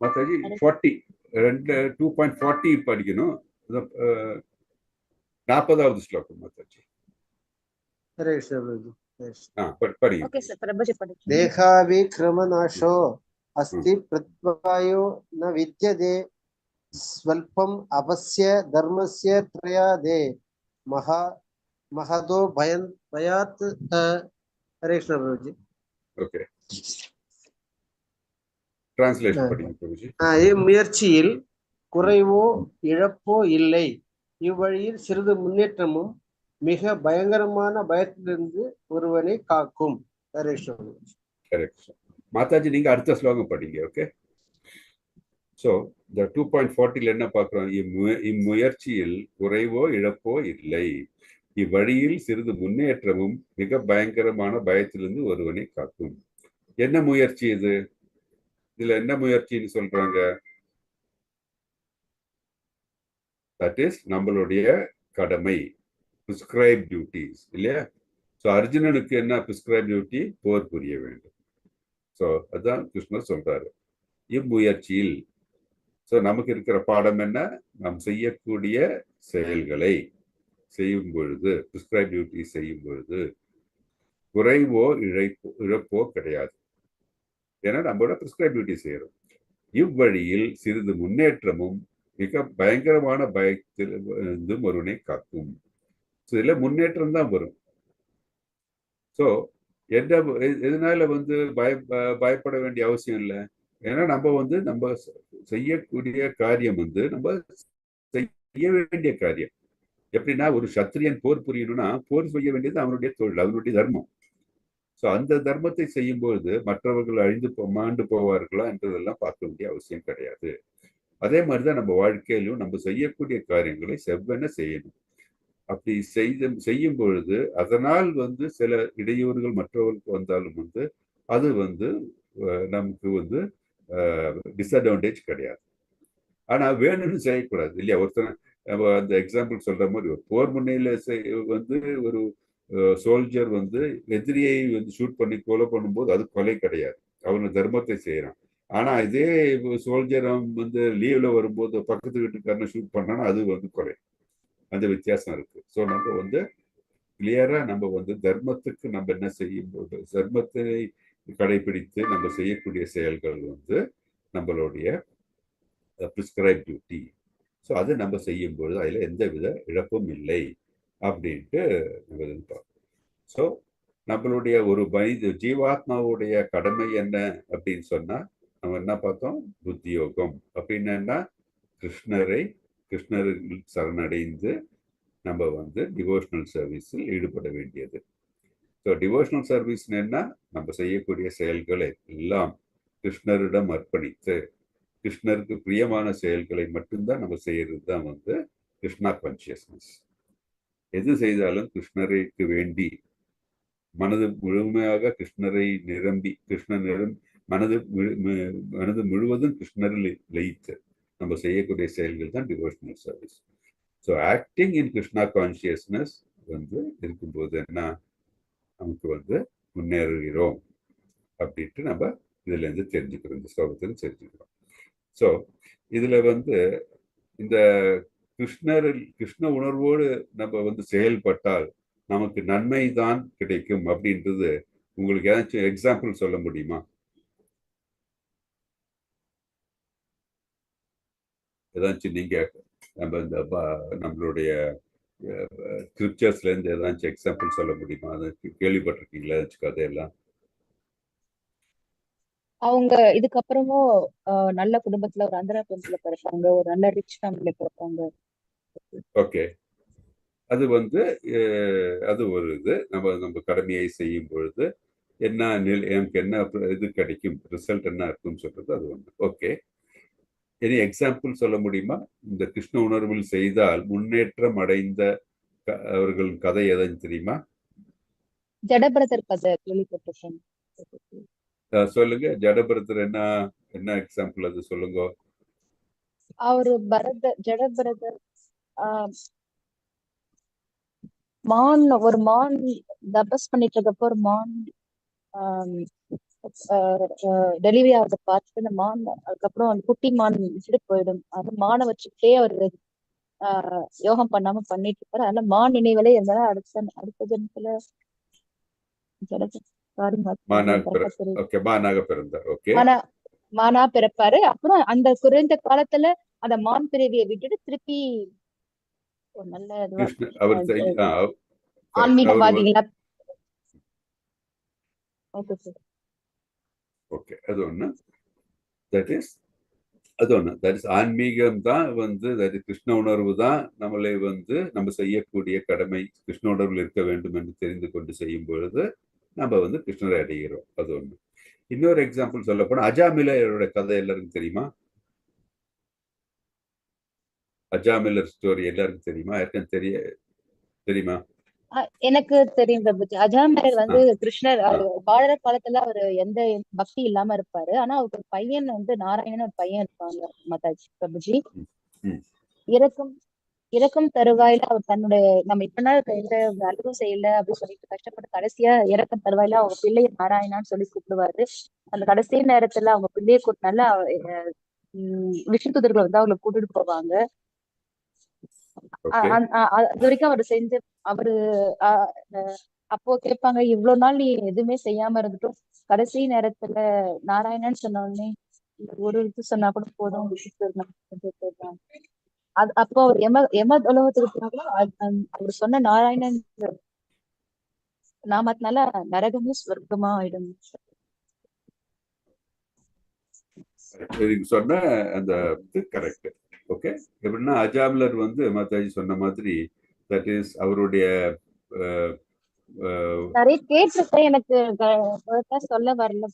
மாதாஜி 40 2.40 படிக்கணும். 40வது ஸ்லோகம் மாதாஜி. ஹரே கிருஷ்ண பிரபுஜி. படிங்க. ஓகே சார், பிரபுஜி படிங்க. தேகாபிக்ரமநாசோ அஸ்தி பிரத்வாயோ ந வித்யதே ஸ்வல்பம் அவஸ்ய தர்மஸ்ய த்ரயாதே மகதோ பயாத். ஹரே கிருஷ்ண பிரபுஜி. ஓகே, டிரான்ஸ்லேஷன் படிங்க பிரபுஜி. இம்முயற்சியில் குறைவோ இழப்போ இல்லை. இவ்வழியில் சிறிது முன்னேற்றமும் மிக பயங்கரமான பயத்திலிருந்து ஒருவனை காக்கும். ஹரே கிருஷ்ண பிரபுஜி. கரெக்ட் மாதாஜி, நீங்க அடுத்த ஸ்லோகம் படிங்க. ஓகே, ஸோ இந்த 2.40 என்ன பார்க்குறோம்? இம்முயற்சியில் குறைவோ இழப்போ இல்லை, இவ்வழியில் சிறிது முன்னேற்றமும் மிக பயங்கரமான பயத்திலிருந்து ஒருவனை காக்கும். என்ன முயற்சி இது? இதுல என்ன முயற்சின்னு சொல்றாங்க? தட் இஸ் நம்மளுடைய கடமை, பிரிஸ்கிரைப் டியூட்டிஸ் இல்லையா? ஸோ அர்ஜுனனுக்கு என்ன பிரிஸ்கிரைப் டியூட்டி? போர் புரிய வேண்டும். ஸோ அதுதான் கிருஷ்ணர் சொல்றாரு, இம்முயற்சியில். ஸோ நமக்கு இருக்கிற பாடம் என்ன? நாம் செய்யக்கூடிய செயல்களை செய்யும் பொழுது, பிரிஸ்கிரைப் டியூட்டி செய்யும் பொழுது குறைவோ இழப்போ கிடையாது. ஏன்னா நம்மளோட பிரிஸ்கிரைப் டியூட்டி செய்யறோம். இவ்வழியில் சிறிது முன்னேற்றமும் மிக பயங்கரமான பயத்தில் ஒருவனை காக்கும். ஸோ இதுல முன்னேற்றம் தான் வரும். ஸோ எதனால பயப்பட வேண்டிய அவசியம் இல்லை. ஏன்னா நம்ம செய்யக்கூடிய காரியம் நம்ம செய்ய வேண்டிய காரியம். எப்படின்னா, ஒரு சத்திரியன் போர் புரியணும்னா போர் செய்ய வேண்டியது அவனுடைய தொழில், அவனுடைய தர்மம். ஸோ அந்த தர்மத்தை செய்யும் பொழுது மற்றவர்கள் மாண்டு போவார்களா என்றதெல்லாம் பார்க்க வேண்டிய அவசியம் கிடையாது. அதே மாதிரிதான் நம்ம வாழ்க்கையிலும் நம்ம செய்யக்கூடிய காரியங்களை செவ்வென செய்யணும். அப்படி செய்யும் பொழுது அதனால் சில இடையூறுகள் மற்றவர்களுக்கு வந்தாலும் அது நமக்கு டிஸ்அட்வான்டேஜ் கிடையாது. ஆனா வேணும்னு செய்யக்கூடாது இல்லையா? ஒருத்தர் அந்த எக்ஸாம்பிள் சொல்ற மாதிரி, ஒரு போர் முனையில ஒரு சோல்ஜர் எதிரியை ஷூட் பண்ணி கொலை பண்ணும்போது அது கொலை கிடையாது, அவன் தர்மத்தை செய்யறான். ஆனா இதே சோல்ஜர் லீவ்ல வரும்போது பக்கத்து வீட்டுக்காரனை ஷூட் பண்ணானா அது கொலை. அந்த வித்தியாசம் இருக்கு. ஸோ நம்ம கிளியரா நம்ம தர்மத்துக்கு நம்ம என்ன செய்யும் போது, தர்மத்தை கடைபிடித்து நம்ம செய்யக்கூடிய செயல்கள் நம்மளுடைய பிரிஸ்கிரைப் டியூட்டி. ஸோ அது நம்ம செய்யும் பொழுது அதுல எந்தவித இழப்பும் இல்லை அப்படின்ட்டு நம்ம பார்ப்போம். ஸோ நம்மளுடைய ஒரு ஜீவாத்மாவுடைய கடமை என்ன அப்படின்னு சொன்னா, நம்ம என்ன பார்த்தோம்? புத்தியோகம் அப்படின்னா கிருஷ்ணரில் சரணடைந்து நம்ம டிவோஷனல் சர்வீஸில் ஈடுபட வேண்டியது. ஸோ டிவோஷனல் சர்வீஸ் என்ன? நம்ம செய்யக்கூடிய செயல்களை எல்லாம் கிருஷ்ணரிடம் அர்ப்பணித்து கிருஷ்ணருக்கு பிரியமான செயல்களை மட்டும்தான் நம்ம செய்யறது தான் கிருஷ்ணா கான்சியஸ்னஸ். எது செய்தாலும் கிருஷ்ணருக்கு வேண்டி மனது முழுமையாக கிருஷ்ணரை நிரம்பி மனது முழுவதும் கிருஷ்ணரில் லயித்து நம்ம செய்யக்கூடிய செயல்கள் தான் devotional service. So acting in Krishna consciousness இருக்கும்போது என்ன, நமக்கு முன்னேறுகிறோம் அப்படின்ட்டு நம்ம இதுல இருந்து தெரிஞ்சுக்கிறோம், இந்த ஸ்லோகத்துல தெரிஞ்சுக்கிறோம். ஸோ இதுல இந்த கிருஷ்ண உணர்வோடு நம்ம செயல்பட்டால் நமக்கு நன்மை தான் கிடைக்கும் அப்படின்றது உங்களுக்கு ஏதாச்சும் எக்ஸாம்பிள் சொல்ல முடியுமா? ஏதாச்சும் நீங்க நம்மளுடைய ஸ்கிரிப்சர்ஸ்ல இருந்து ஏதாச்சும் எக்ஸாம்பிள் சொல்ல முடியுமா? அது கேள்விப்பட்டிருக்கீங்களா ஏதாச்சும் கதையெல்லாம்? அவங்க இதுக்கப்புறமும் நல்ல குடும்பத்துல, ஒரு ஆந்திரா குடும்பத்துல பிறப்பாங்க, ஒரு நல்ல ரிச் ஃபேமிலில பிறப்பாங்க. ஓகே, அது அது ஒரு இது நம்ம கடமையை செய்யும் பொழுது எனக்கு என்ன இது கிடைக்கும், ரிசல்ட் என்ன இருக்குன்னு சொல்றது அது ஒன்று. ஓகே, எனி எக்ஸாம்பிள் சொல்ல முடியுமா? இந்த கிருஷ்ண உணர்வில் செய்தால் முன்னேற்றம் அடைந்த அவர்கள் கதை எதுன்னு தெரியுமா? ஜடபரதர் கதை கேள்விப்பட்டிருக்கேன். சொல்லுங்க. ஜடபரதர் என்ன என்ன எக்ஸாம்பிள் அது சொல்லுங்க. அவரு ஜடபரதர் மான் ஒரு மான் தபஸ் பண்ணிட்டு இருக்கப்போ ஒரு மான் டெலிவரி ஆகிறத பார்த்துட்டு அந்த மான் அதுக்கப்புறம் அந்த குட்டி மான் விட்டுட்டு போயிடும். அது மானை வச்சுக்கிட்டே அவரு யோகம் பண்ணாம பண்ணிட்டு இருப்பாரு. அதனால மான் நினைவுகளே இருந்தாலும் அடுத்த ஜென்மத்துல மானா பிறப்பாரு. அப்புறம் அந்த குறைந்த காலத்துல அந்த மான் பிறவியை விட்டுட்டு திருப்பி ஒரு நல்ல ஆன்மீகவாதிகளா. அது ஒண்ணு. தட் இஸ் ஆன்மீகம் தான் கிருஷ்ண உணர்வு தான் நம்மளை நம்ம செய்யக்கூடிய கடமை கிருஷ்ண உணர்வில் இருக்க வேண்டும் என்று தெரிந்து கொண்டு செய்யும் பொழுது நம்ம கிருஷ்ணரை அடைகிறோம். அது ஒண்ணு. இன்னொரு எக்ஸாம்பிள் சொல்ல போனா அஜாமிலரோட கதை எல்லாருக்கும் தெரியுமா? அஜாமிலர் ஸ்டோரி எல்லாருக்கும் தெரியுமா? யாருக்கும் தெரியுமா? எனக்கு தெரியும் பிரபுஜி. அஜாமிலர் கிருஷ்ணர் வாழற காலத்துல அவரு எந்த பக்தி இல்லாம இருப்பாரு. ஆனா அவருக்கு ஒரு பையன் நாராயணன் ஒரு பையன் இருப்பாங்க மாதாஜி பிரபுஜி. இறக்கும் தருவாயில அவர் தன்னுடைய நம்ம இப்ப எந்த வேலையும் செய்யல அப்படின்னு சொல்லிட்டு கஷ்டப்பட்டு கடைசியா இறக்கும் தருவாயில அவங்க பிள்ளைய நாராயணான்னு சொல்லி கூப்பிடுவாரு. அந்த கடைசி நேரத்துல அவங்க பிள்ளைய கூட்டினால விஷ்ணு தூதர்களை அவங்களை கூட்டிட்டு போவாங்க. அது வரைக்கும் அவர் அவரு அப்போ கேட்பாங்க, இவ்வளவு நாள் நீ எதுவுமே செய்யாம இருந்துட்டும் கடைசி நேரத்துல நாராயணன்னு சொன்ன உடனே ஒரு இது சொன்னா கூட போதும். அப்போ அவர் எம உலகத்துக்கு அவர் சொன்ன நாராயணன் நாமத்தினால நரகமும் ஸ்வர்க்கமா ஆயிடும். சொன்ன அந்த கரெக்ட். ஓகே. எப்படின்னா அஜாமிலர் மாதாஜி சொன்ன மாதிரி தட் இஸ் அவருடைய நிறைய கேட்டிருக்கேன். எனக்கு சொல்ல வரல.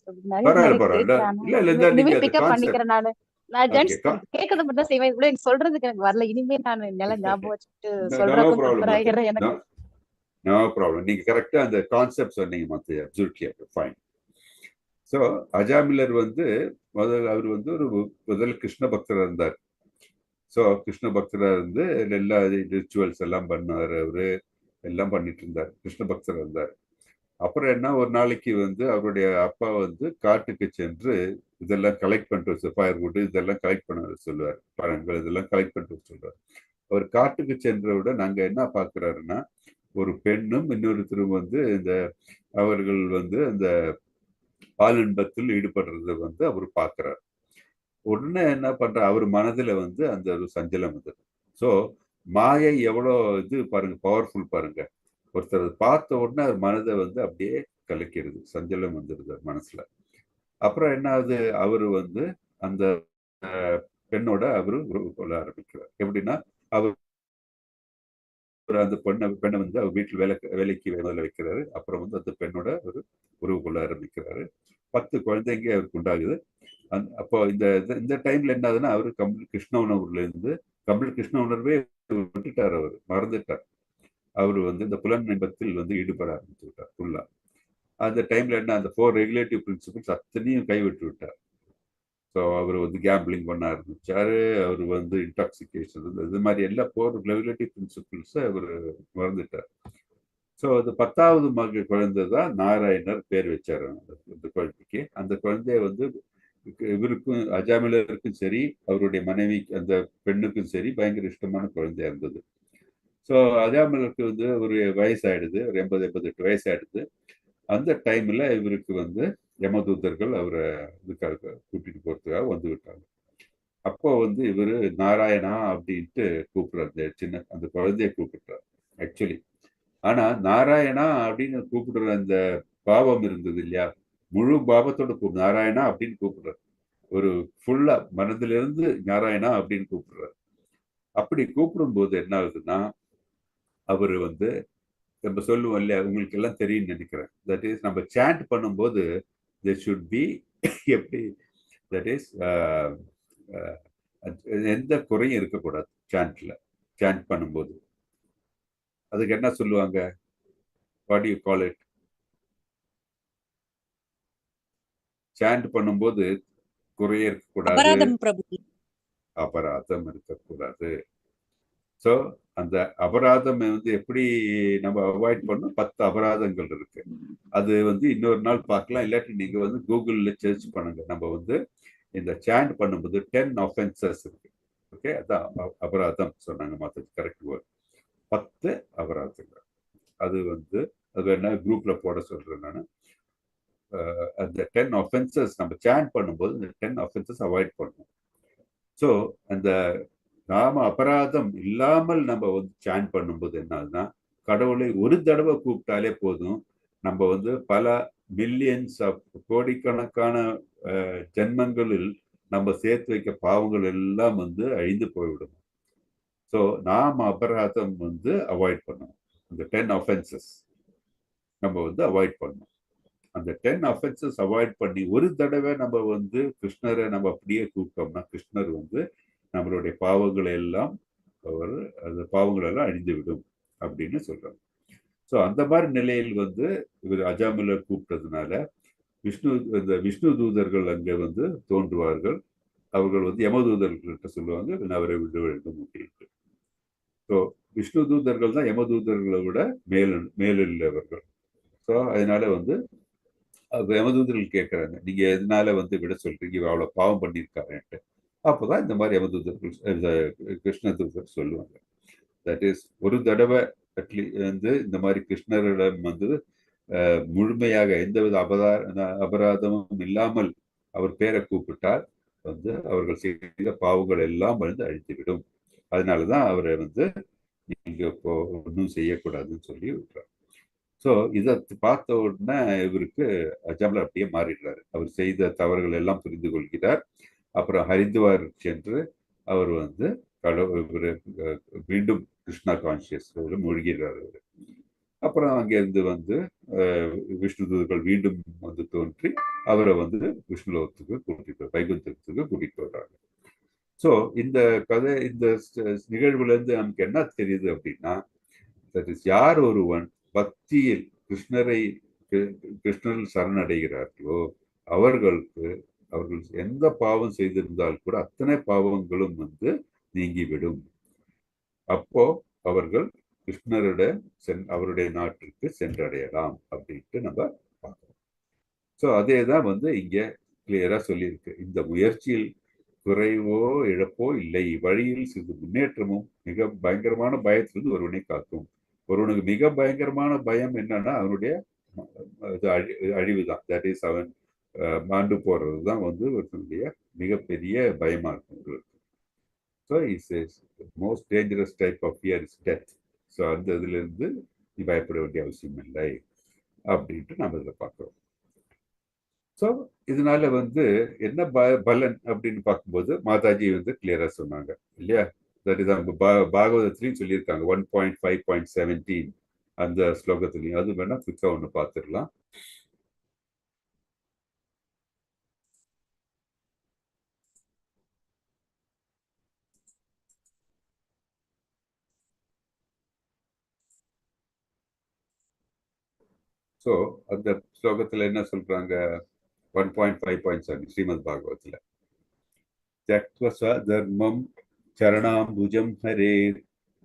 பண்ணிக்கிறேன் நானு. நான் ஜென்ட்ஸ் கேட்கறது மட்டும் தான் செய்வேன். கூட எனக்கு சொல்றதுக்கு எனக்கு வரல. இனிமே நான் நல்லா ஞாபகம் வச்சுட்டு சொல்றேன். எனக்கு நோ ப்ராப்ளம். நீங்க கரெக்டா அந்த கான்செப்ட் சொன்னீங்க மாதாஜி. Absolutely fine. ஸோ அஜாமிலர் அவர் ஒரு முதல் கிருஷ்ண பக்தராக இருந்தார். ஸோ கிருஷ்ண பக்தராக இருந்து எல்லா ரிச்சுவல்ஸ் எல்லாம் பண்ணார். அவரு எல்லாம் பண்ணிட்டு இருந்தார். கிருஷ்ண பக்தராக இருந்தார். அப்புறம் என்ன, ஒரு நாளைக்கு அவருடைய அப்பா காட்டுக்கு சென்று இதெல்லாம் கலெக்ட் பண்ணிட்டு ஃபயர்வுட் இதெல்லாம் கலெக்ட் பண்ண சொல்லுவார். பழங்கள் இதெல்லாம் கலெக்ட் பண்ணிட்டு சொல்லுவார். அவர் காட்டுக்கு சென்றவுடன் அங்க என்ன பார்க்கிறாருன்னா, ஒரு பெண்ணும் இன்னொருத்தரும் இந்த அவர்கள் அந்த பாலின்பத்தில் ஈடுபடுறத அவர் பார்க்கிறார். உடனே என்ன பண்ற, அவர் மனதுல அந்த ஒரு சஞ்சலம் வந்தது. ஸோ மாயை எவ்வளோ இது பாருங்க, பவர்ஃபுல் பாருங்க. ஒருத்தர் பார்த்த உடனே அவர் மனதை அப்படியே கலக்கிறது, சஞ்சலம் வந்துடுது மனசுல. அப்புறம் என்ன ஆகுது, அவரு அந்த பெண்ணோட அவரு உறவு கொள்ள ஆரம்பிக்கிறார். எப்படின்னா அவர் அந்த பெண்ணை அவர் வீட்டில் வேலைக்கு முதல்ல வைக்கிறாரு. அப்புறம் அந்த பெண்ணோட ஒரு உறவு கொள்ள ஆரம்பிக்கிறாரு. 10 குழந்தைங்க அவருக்கு உண்டாகுது. அப்போ இந்த டைம்ல என்ன ஆகுதுன்னா, அவரு கம்ப்ளீட் கிருஷ்ண உணர்வுல இருந்து கம்ப்ளீட் கிருஷ்ண உணர்வே விட்டுட்டார். அவர் மறந்துட்டார். அவரு இந்த புலன் இன்பத்தில் ஈடுபட ஆரம்பிச்சு விட்டார் ஃபுல்லா. அந்த டைம்ல என்ன, அந்த 4 ரெகுலேட்டிவ் பிரின்சிபிள்ஸ் அத்தனையும் கைவிட்டு விட்டார். ஸோ அவர் கேம்பிளிங் பண்ண ஆரம்பிச்சாரு. அவர் இன்டாக்சிகேஷன் இது மாதிரி எல்லா 4 ரெகுலேட்டிவ் பிரின்சிபிள்ஸை அவர் மறந்துட்டார். ஸோ அது 10வது குழந்தை தான் நாராயணர் பேர் வச்சாரு அந்த குழந்தைக்கு. அந்த குழந்தைய இவருக்கும் அஜாமிலருக்கும் சரி, அவருடைய மனைவி அந்த பெண்ணுக்கும் சரி பயங்கர இஷ்டமான குழந்தையா இருந்தது. ஸோ அஜாமிலருக்கு ஒரு வயசாயிடுது, ஒரு 80-88 வயசாயிடுது. அந்த டைம்ல இவருக்கு யமதூதர்கள் அவரை இதுக்காக கூட்டிட்டு போறதுக்காக வந்து விட்டாங்க. அப்போ இவரு நாராயணா அப்படின்ட்டு கூப்பிடுறாரு. சின்ன அந்த குழந்தைய கூப்பிடுறாரு ஆக்சுவலி. ஆனா நாராயணா அப்படின்னு கூப்பிடுற அந்த பாவம் இருந்தது இல்லையா, முழு பாவத்தோட நாராயணா அப்படின்னு கூப்பிடுறாரு. ஒரு ஃபுல்லா மனதிலிருந்து நாராயணா அப்படின்னு கூப்பிடுறாரு. அப்படி கூப்பிடும் போது என்ன ஆகுதுன்னா, அவரு நம்ம சொல்லுவோம் இல்லையா, உங்களுக்கு எல்லாம் தெரியும்னு நினைக்கிறேன். தட் இஸ் நம்ம சாண்ட் பண்ணும்போது there should be எப்படி, தட் இஸ் எந்த குறையும் இருக்கக்கூடாது சாண்ட் பண்ணும்போது. அதுக்கு என்ன சொல்லுவாங்க? What you call it? Chant பண்ணும்போது குறைய இருக்கக்கூடாது, அபராதம் இருக்கக்கூடாது. ஸோ அந்த அபராதம் எப்படி நம்ம அவாய்ட் பண்ணணும்? 10 அபராதங்கள் இருக்கு. அது இன்னொரு நாள் பார்க்கலாம். இல்லாட்டி நீங்க கூகுள்ல சர்ச் பண்ணுங்க. நம்ம இந்த சாண்ட் பண்ணும்போது 10 offenses இருக்கு. ஓகே, அதான் அபராதம் சொன்னாங்க. மற்ற கரெக்ட் வேர்ட் 10 அபராதங்கள். அது அது என்ன குரூப்ல போட சொல்றேன் நான். அந்த 10 offenses நம்ம சாண்ட் பண்ணும்போது இந்த 10 offenses அவாய்ட் பண்ணணும். ஸோ அந்த நாம அபராதம் இல்லாமல் நம்ம சாண்ட் பண்ணும்போது என்னன்னா, கடவுளை ஒரு தடவை கூப்பிட்டாலே போதும், நம்ம பல மில்லியன்ஸ் ஆஃப் கோடிக்கணக்கான ஜென்மங்களில் நம்ம சேர்த்து வைக்க பாவங்கள் எல்லாம் அழிந்து போய்விடும். ஸோ நாம அபராதம் அவாய்ட் பண்ணணும். அந்த 10 offenses நம்ம அவாய்ட் பண்ணணும். அந்த 10 offenses அவாய்ட் பண்ணி ஒரு தடவை நம்ம கிருஷ்ணரை நம்ம அப்படியே கூப்பிட்டோம்னா, கிருஷ்ணர் நம்மளுடைய பாவங்களை எல்லாம் அந்த பாவங்கள் எல்லாம் அழிந்துவிடும் அப்படின்னு சொல்றாங்க. ஸோ அந்த மாதிரி நிலையில் இவர் அஜாமிலர் கூப்பிட்டதுனால இந்த விஷ்ணு தூதர்கள் அங்கே தோன்றுவார்கள். அவர்கள் யமதூதர்கள்கிட்ட சொல்லுவாங்க, அவரை விட வேண்டும் அப்படின்ட்டு. ஸோ விஷ்ணு தூதர்கள் தான் யமதூதர்களை விட மேலுள்ளவர்கள். ஸோ அதனால யமதூதர்கள் கேட்கறாங்க, நீங்க எதனால விட சொல்றீங்க, இவ அவ்வளவு பாவம் பண்ணியிருக்காருன்ட்டு. அப்போதான் இந்த மாதிரி யமதூதர்கள் கிருஷ்ண தூதர் சொல்லுவாங்க. தட் இஸ் ஒரு தடவை இந்த மாதிரி கிருஷ்ணரிடம் முழுமையாக எந்தவித அபராதமும் இல்லாமல் அவர் பேரை கூப்பிட்டால் அவர்கள் செய்த பாவங்கள் எல்லாம் அழித்துவிடும். அதனாலதான் அவரை நீங்க இப்போ ஒன்றும் செய்யக்கூடாதுன்னு சொல்லி விட்டுறாரு. ஸோ இதை பார்த்த உடனே இவருக்கு அஜாமிலர் அப்படியே மாறிடுறாரு. அவர் செய்த தவறுகள் எல்லாம் புரிந்து கொள்கிறார். அப்புறம் ஹரித்வார் சென்று அவர் மீண்டும் கிருஷ்ணா கான்சியஸ் மூழ்கிறார். அவர் அப்புறம் அங்கிருந்து விஷ்ணு தூதர்கள் மீண்டும் தோன்றி அவரை விஷ்ணுலோகத்துக்கு கூட்டிட்டு வைகுந்தத்துக்கு கூட்டிட்டு வர்றாங்க. ஸோ இந்த கதை, இந்த நிகழ்வுல இருந்து நமக்கு என்ன தெரியுது அப்படின்னா, யார் ஒருவன் பக்தியில் கிருஷ்ணரில் சரணடைகிறார்களோ அவர்கள் எந்த பாவம் செய்திருந்தால் கூட அத்தனை பாவங்களும் நீங்கிவிடும். அப்போ அவர்கள் கிருஷ்ணரிட அவருடைய நாட்டிற்கு சென்றடையலாம் அப்படின்ட்டு நம்ம பார்க்கிறோம். ஸோ அதே தான் இங்க கிளியரா சொல்லியிருக்கு. இந்த முயற்சியில் குறைவோ இழப்போ இல்லை, வழியில் சிறிது முன்னேற்றமும் மிக பயங்கரமான பயத்திலிருந்து ஒருவனை காக்கும். ஒருவனுக்கு மிக பயங்கரமான பயம் என்னன்னா அவனுடைய அழிவுதான். தட் இஸ் அவன் மாண்டு போறது தான் ஒருத்தனுடைய மிகப்பெரிய பயமா இருக்கும். So it's most dangerous type of fear is death. So அந்த இதுல இருந்து நீ பயப்பட வேண்டிய அவசியம் இல்லை அப்படின்ட்டு நம்ம இதில் பார்க்கிறோம். ஸோ இதனால என்ன பலன் அப்படின்னு பார்க்கும்போது மாதாஜி கிளியரா சொன்னாங்க இல்லையா? தட் இஸ் அவங்க பாகவதத்திலையும் சொல்லியிருக்காங்க 1.5.17 அந்த ஸ்லோகத்திலையும். அது வேணா குயிக்கா ஒன்று பார்த்துடலாம். ஸோ அந்த ஸ்லோகத்துல என்ன சொல்றாங்க? 1.5.7 ஸ்ரீமத் பாகவத்துல, त्यक्त्वा स्वधर्मं चरणाम्बुजं हरेर्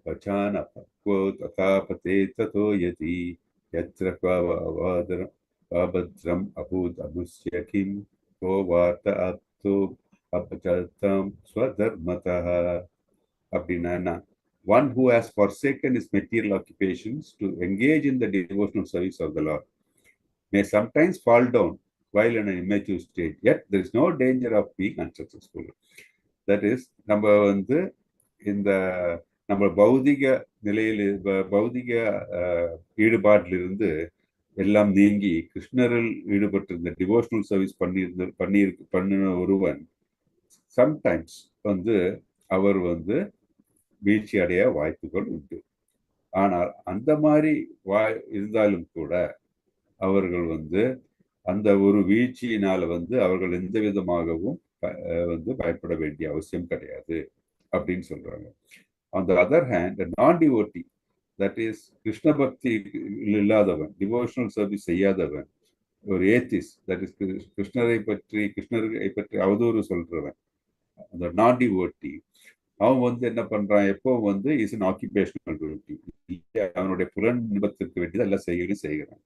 वचान अपक्वो तथा पतेत् ततो यति यत्र क्वाभद्रम् अभूत् अमुष्य किं को वार्त अप्तो अपचतं स्वधर्मतः. அப்படின்னா, one who has forsaken his material occupations to engage in the devotional service of the Lord may sometimes fall down while in an immature stage, yet there is no danger of being unsuccessful. That is, நம்ம இந்த நம்ம பௌதிக நிலையில் பௌதிக ஈடுபாட்டிலிருந்து எல்லாம் நீங்கி கிருஷ்ணரில் ஈடுபட்டிருந்த devotional service பண்ணின ஒருவன் சம்டைம்ஸ் அவர் வீழ்ச்சி அடைய வாய்ப்புகள் உண்டு. ஆனால் அந்த மாதிரி இருந்தாலும் கூட அவர்கள் அந்த ஒரு வீழ்ச்சியினால அவர்கள் எந்த விதமாகவும் வந்து பயப்பட வேண்டிய அவசியம் கிடையாது அப்படின்னு சொல்றாங்க. ஆன் த அதர் ஹேண்ட் நான் டிவோட்டி, தட் இஸ் கிருஷ்ண பக்தி இல்லாதவன், டிவோஷனல் சர்வீஸ் செய்யாதவன், ஒரு ஏத்திஸ், தட் இஸ் கிருஷ்ணரை பற்றி அவதூறு சொல்றவன், அந்த நான் டிவோட்டி, அவன் வந்து என்ன பண்றான், எப்போ வந்து இஸ் அன் ஆக்குபேஷனல் டியூட்டி, அவனுடைய புலன் இன்பத்திற்கு வேண்டியது எல்லாம் செய்கிறான்.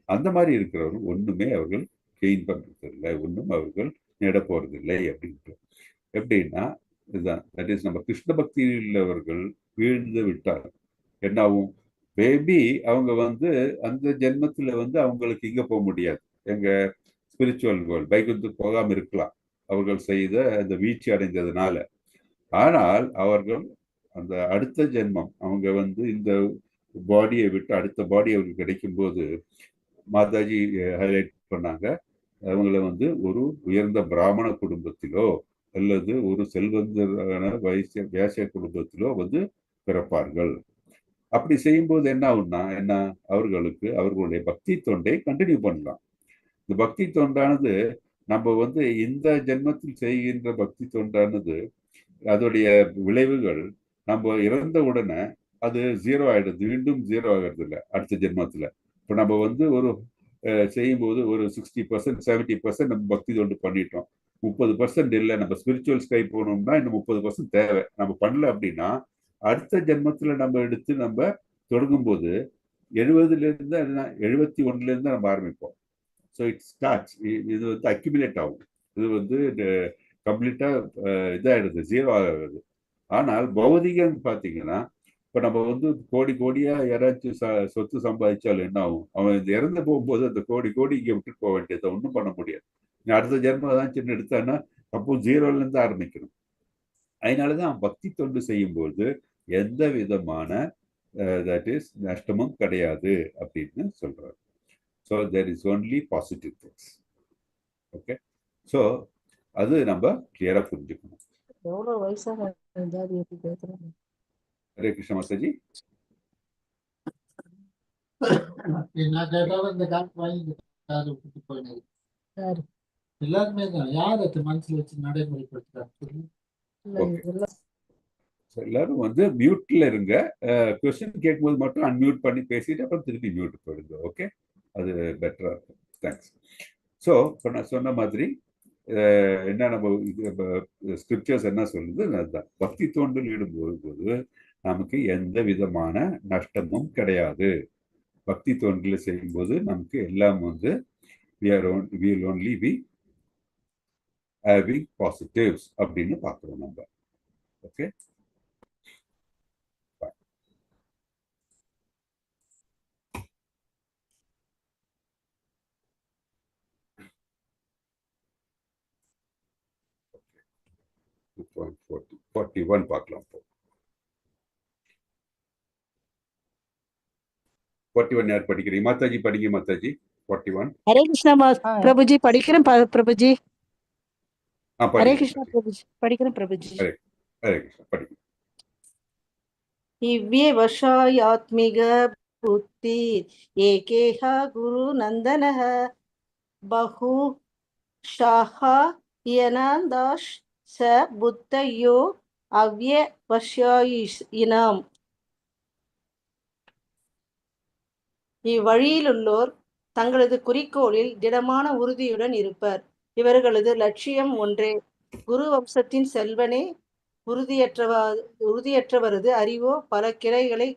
அந்த மாதிரி இருக்கிறவர்கள் ஒண்ணுமே அவர்கள் கெயின் பண்றதில்லை, ஒன்றும் அவர்கள் நேட போறதில்லை அப்படின்ட்டு. எப்படின்னா இதுதான், தட் இஸ் நம்ம கிருஷ்ண பக்தியில் உள்ளவர்கள் வீழ்ந்து விட்டார் என்ன ஆகும், மேபி அவங்க வந்து அந்த ஜென்மத்துல வந்து அவங்களுக்கு இங்க போக முடியாது, எங்க ஸ்பிரிச்சுவல் வேர்ல்ட் வைகுந்தத்துக்கு போகாம இருக்கலாம் அவர்கள் செய்த அந்த வீழ்ச்சி அடைந்ததுனால. ஆனால் அவர்கள் அந்த அடுத்த ஜென்மம் அவங்க வந்து இந்த பாடியை விட்டு அடுத்த பாடி அவருக்கு கிடைக்கும் போது மாதாஜி ஹைலைட் பண்ணாங்க, அவங்கள வந்து ஒரு உயர்ந்த பிராமண குடும்பத்திலோ அல்லது ஒரு செல்வந்தரான வேசிய குடும்பத்திலோ வந்து பிறப்பார்கள். அப்படி செய்யும்போது என்ன ஆகும்னா, என்ன அவர்களுக்கு அவர்களுடைய பக்தி தொண்டை கண்டினியூ பண்ணலாம். இந்த பக்தி தொண்டானது நம்ம வந்து இந்த ஜென்மத்தில் செய்கின்ற பக்தி தொண்டானது அதோடைய விளைவுகள் நம்ம இறந்த உடனே அது ஜீரோ ஆயிடுது, மீண்டும் ஜீரோ ஆகிறது இல்லை அடுத்த ஜென்மத்துல. இப்போ நம்ம வந்து ஒரு செய்யும்போது ஒரு 60% 70% நம்ம பக்தி தொண்டு பண்ணிட்டோம், 30% இல்லை, நம்ம ஸ்பிரிச்சுவல் ஸ்கை போகணும்னா இன்னும் 30% தேவை, நம்ம பண்ணல அப்படின்னா அடுத்த ஜென்மத்துல நம்ம எடுத்து நம்ம தொடங்கும் போது 71 நம்ம ஆரம்பிப்போம். ஸோ இட் ஸ்டார்ட்ஸ், இது வந்து அக்யூமுலேட் ஆகும், இது வந்து கம்ப்ளீட்டா இதாகிடுது, ஜீரோ ஆகிறது. ஆனால் பௌதிகம் பார்த்தீங்கன்னா இப்போ நம்ம வந்து கோடி கோடியா யாராச்சும் சொத்து சம்பாதிச்சாலும் என்ன ஆகும், அவன் இறந்து போகும்போது அந்த கோடி இங்கே விட்டுட்டு போக வேண்டியதை ஒன்றும் பண்ண முடியாது. அடுத்த ஜென்மம் தான் சின்ன எடுத்தான்னா அப்போ ஜீரோலேருந்து ஆரம்பிக்கணும். அதனாலதான் பக்தி தொண்டு செய்யும்போது எந்த விதமான தட் இஸ் நஷ்டமும் கிடையாது அப்படின்னு சொல்றாரு. So there is only positive things. Okay, so அது நம்ம கிளியரா புரிஞ்சுக்கணும். எவ்வளவு வயசாக பேசுறாங்க. ஹரே கிருஷ்ண மாதாஜி. நான் கேட்டாலும் இந்த காட்டு வாங்கி விட்டு போயினது எல்லாருமே தான். யார் அது மனசுல வச்சு நடைமுறைப்படுத்துறாங்க? எல்லாரும் வந்து மியூட்ல இருங்க, கொஸ்டின் கேட்கும்போது மட்டும் அன்மியூட் பண்ணி பேசிட்டு அப்புறம் திருப்பி மியூட் போயிடுங்க. ஓகே, அது பெட்டரா இருக்கும். தேங்க்ஸ். ஸோ இப்போ நான் சொன்ன மாதிரி என்ன நம்ம ஸ்கிரிப்சர்ஸ் என்ன சொல்லுது, அதுதான் பக்தி தோண்டில் ஈடுபடும்போது நமக்கு எந்த விதமான நஷ்டமும் கிடையாது. பக்தி தோண்டில் செய்யும்போது நமக்கு எல்லாம் வந்து we'll only be having positives அப்படின்னு பார்க்கிறோம் நம்ம. ஓகே, பார்க்கலாம். 41 யார் படிக்கிறீங்க? மாதாஜி படிங்க. மாதாஜி 41. ஹரே கிருஷ்ணா பிரபுஜி படிக்கிறேன். பிரபுஜி ஹரே கிருஷ்ணா பிரபுஜி படிக்கிறேன். பிரபுஜி ஹரே கிருஷ்ணா படிங்க. இவ்யே வஷாயாத்மிக புத்தி ஏகேஹ குரு நந்தனஹ பஹு ஷாஹா யனந்தாஷ் ச புத்தயோ அவ்ய வஷாயினாம். இவ்வழியிலுள்ளோர் தங்களது குறிக்கோளில் திடமான உறுதியுடன் இருப்பர். இவர்களது லட்சியம் ஒன்றே. குரு வம்சத்தின் செல்வனே உறுதியற்றவரது அறிவோ பல கிளைகளை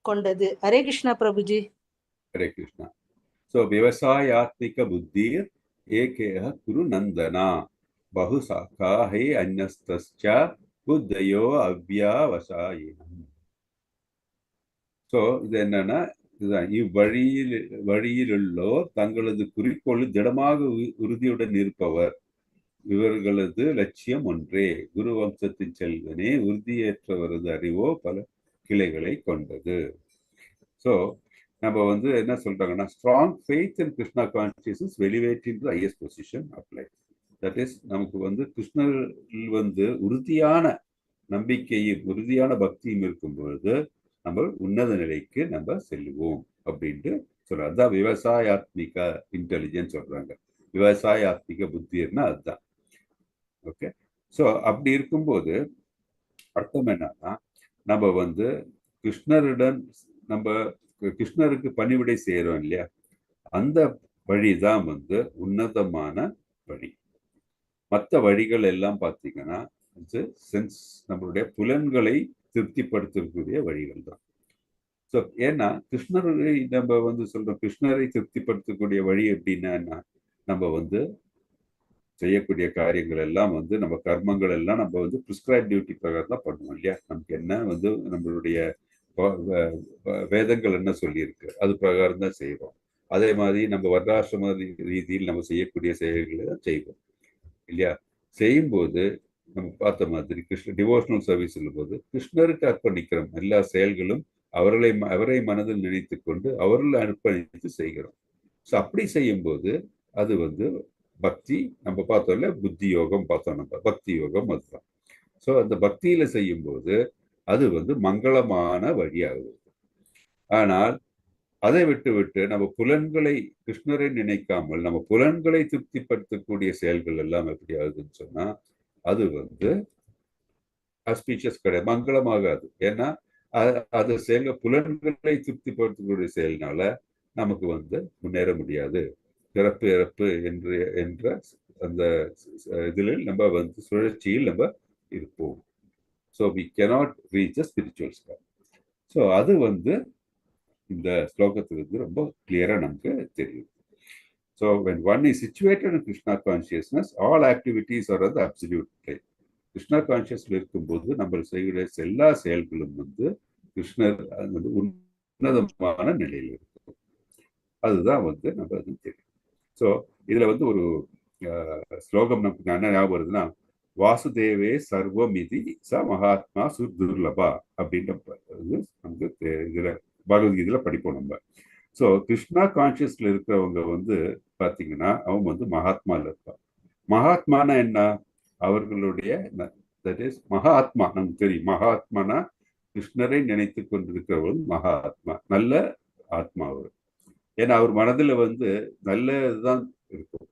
கொண்டது. ஹரே கிருஷ்ணா பிரபுஜி. ஹரே கிருஷ்ணா. ஸோ விவசாயாத்மிக புத்திர் ஏகேஹ குரு நந்தனா பகு சாக்கா ஹே அந்யஸ்தஸ்ச புத்தயோ அவ்யாவசாயினம். ஸோ இது என்னன்னா, இதுதான் இவ்வழியிலுள்ளோர் தங்களது குறிக்கோளில் திடமாக உறுதியுடன் இருப்பவர். இவர்களது லட்சியம் ஒன்றே. குரு வம்சத்தின் செல்வனே உறுதியேற்றவரது அறிவோ பல கிளைகளை கொண்டது. ஸோ நம்ம வந்து என்ன சொல்றாங்கன்னா, strong faith in Krishna consciousness elevating to highest position apply. That is நமக்கு வந்து கிருஷ்ணரில் வந்து உறுதியான நம்பிக்கையும் உறுதியான பக்தியும் இருக்கும் பொழுது நம்ம உன்னத நிலைக்கு நம்ம செல்லுவோம் அப்படின்ட்டு சொல்றாங்க. அதுதான் விவசாயாத்மிக இன்டெலிஜென்ஸ் சொல்றாங்க. விவசாயாத்மிக புத்தின்னா அதுதான். ஓகே. ஸோ அப்படி இருக்கும்போது அர்த்தம் என்னன்னா, நம்ம வந்து கிருஷ்ணருடன் நம்ம கிருஷ்ணருக்கு பணிவிடை செய்யறோம் இல்லையா, அந்த வழிதான் வந்து உன்னதமான வழி. மற்ற வழிகள் எல்லாம் பார்த்தீங்கன்னா சென்ஸ், நம்மளுடைய புலன்களை திருப்திப்படுத்தக்கூடிய வழிகள் தான். ஸோ ஏன்னா கிருஷ்ணரை நம்ம வந்து சொல்றோம், கிருஷ்ணரை திருப்திப்படுத்தக்கூடிய வழி எப்படின்னா, நம்ம வந்து செய்யக்கூடிய காரியங்கள் எல்லாம் வந்து நம்ம கர்மங்கள் எல்லாம் நம்ம வந்து பிரிஸ்கிரைப் டியூட்டி பிரகாரம் தான் பண்ணுவோம் இல்லையா. நமக்கு என்ன வந்து நம்மளுடைய வேதங்கள் என்ன சொல்லியிருக்கு அது பிரகாரம் தான் செய்வோம். அதே மாதிரி நம்ம வர்ணாசிரம ரீதியில் நம்ம செய்யக்கூடிய செயல்களை தான் செய்வோம் இல்லையா. செய்யும்போது நம்ம பார்த்த மாதிரி டிவோஷனல் சர்வீஸ் சொல்லும்போது கிருஷ்ணருக்கு அர்ப்பணிக்கிறோம். எல்லா செயல்களும் அவரை மனதில் நினைத்து கொண்டு அவர்களை அர்ப்பணித்து செய்கிறோம். ஸோ அப்படி செய்யும்போது அது வந்து பக்தி. நம்ம பார்த்தோம்ல புத்தி யோகம் பார்த்தோம், நம்ம பக்தி யோகம் அதுதான். ஸோ அந்த பக்தியில செய்யும்போது அது வந்து மங்களமான வழியாகுது. ஆனால் அதை விட்டு நம்ம புலன்களை கிருஷ்ணரை நினைக்காமல் நம்ம புலன்களை திருப்திப்படுத்தக்கூடிய செயல்கள் எல்லாம் எப்படி ஆகுதுன்னு சொன்னா அது வந்து ஆஸ்பீஷியஸ் கிடையாது, மங்களமாகாது. ஏன்னா அது செயல் புலன்களை திருப்திப்படுத்தக்கூடிய செயல்னால நமக்கு வந்து முன்னேற முடியாது. பிறப்பு இறப்பு என்ற அந்த இதில் நம்ம வந்து சுழற்சியில் நம்ம இருப்போம். So we cannot reach a spiritual state. So அது வந்து இந்த ஸ்லோகத்திலிருந்து ரொம்ப கிளியரா நமக்கு தெரியும். So when one is situated in Krishna consciousness, all activities are at the absolute plane. Krishna கான்சியஸ்ல இருக்கும்போது நம்ம செய்கிற எல்லா செயல்களும் வந்து கிருஷ்ணர் உன்னதமான நிலையில் இருக்கும். அதுதான் வந்து நம்ம அது தெரியும். ஸோ இதுல வந்து ஒரு ஸ்லோகம் நமக்கு என்ன ஞாபகம் வருதுன்னா, வாசுதேவே சர்வமிதி ச மகாத்மா சுதுர்லபா அப்படின்ற நமக்கு இதுல பகவத்கீதையில படிப்போம் நம்ம. ஸோ கிருஷ்ணா கான்சியஸ்ல இருக்கிறவங்க வந்து பாத்தீங்கன்னா அவங்க வந்து மகாத்மால இருப்பாங்க. மகாத்மானா என்ன? அவர்களுடைய தட் இஸ் மகாத்மா. நமக்கு தெரியும் மகாத்மானா கிருஷ்ணரை நினைத்து கொண்டிருக்கிறவர் மகாத்மா, நல்ல ஆத்மா அவர். ஏன்னா அவர் மனதுல வந்து நல்லதுதான் இருக்கும்.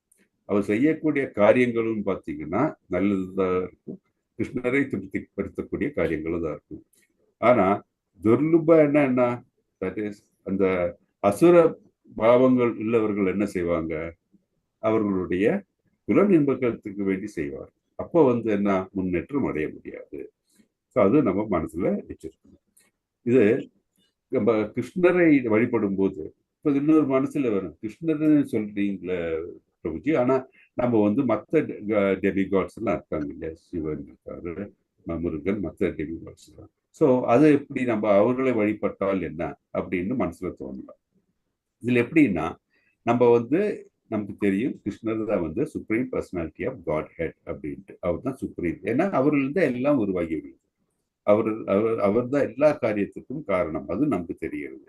அவர் செய்யக்கூடிய காரியங்களும் பார்த்தீங்கன்னா நல்லதுதான் இருக்கும், கிருஷ்ணரை திருப்திப்படுத்தக்கூடிய காரியங்களும் தான் இருக்கும். ஆனா துர்லுப என்ன தட் இஸ் அந்த அசுர பாவங்கள் உள்ளவர்கள் என்ன செய்வாங்க, அவர்களுடைய புலன் இன்பத்துக்கு வேண்டி செய்வார். அப்போ வந்து என்ன முன்னேற்றம் அடைய முடியாது. ஸோ அது நம்ம மனசுல வச்சிருக்கணும். இது நம்ம கிருஷ்ணரை வழிபடும் போது இப்போ இன்னொரு மனசுல வரும், கிருஷ்ணர்னு சொல்றீங்களே பிரபுஜி, ஆனா நம்ம வந்து மற்ற டெமிகாட்ஸ் எல்லாம் இருக்காங்க இல்லையா, சிவன் இருக்காரு, முருகன், மற்ற டெமிகாட்ஸ் எல்லாம். ஸோ அது எப்படி நம்ம அவர்களை வழிபட்டால் என்ன அப்படின்னு மனசுல தோணலாம். இதுல எப்படின்னா நம்ம வந்து நமக்கு தெரியும் கிருஷ்ணர் தான் வந்து supreme personality of Godhead அப்படின்ட்டு. அவர் தான் சுப்ரீம். ஏன்னா அவர்களிருந்து எல்லாம் உருவாகி உள்ளது. அவர் தான் எல்லா காரியத்துக்கும் காரணம், அது நமக்கு தெரிகிறது.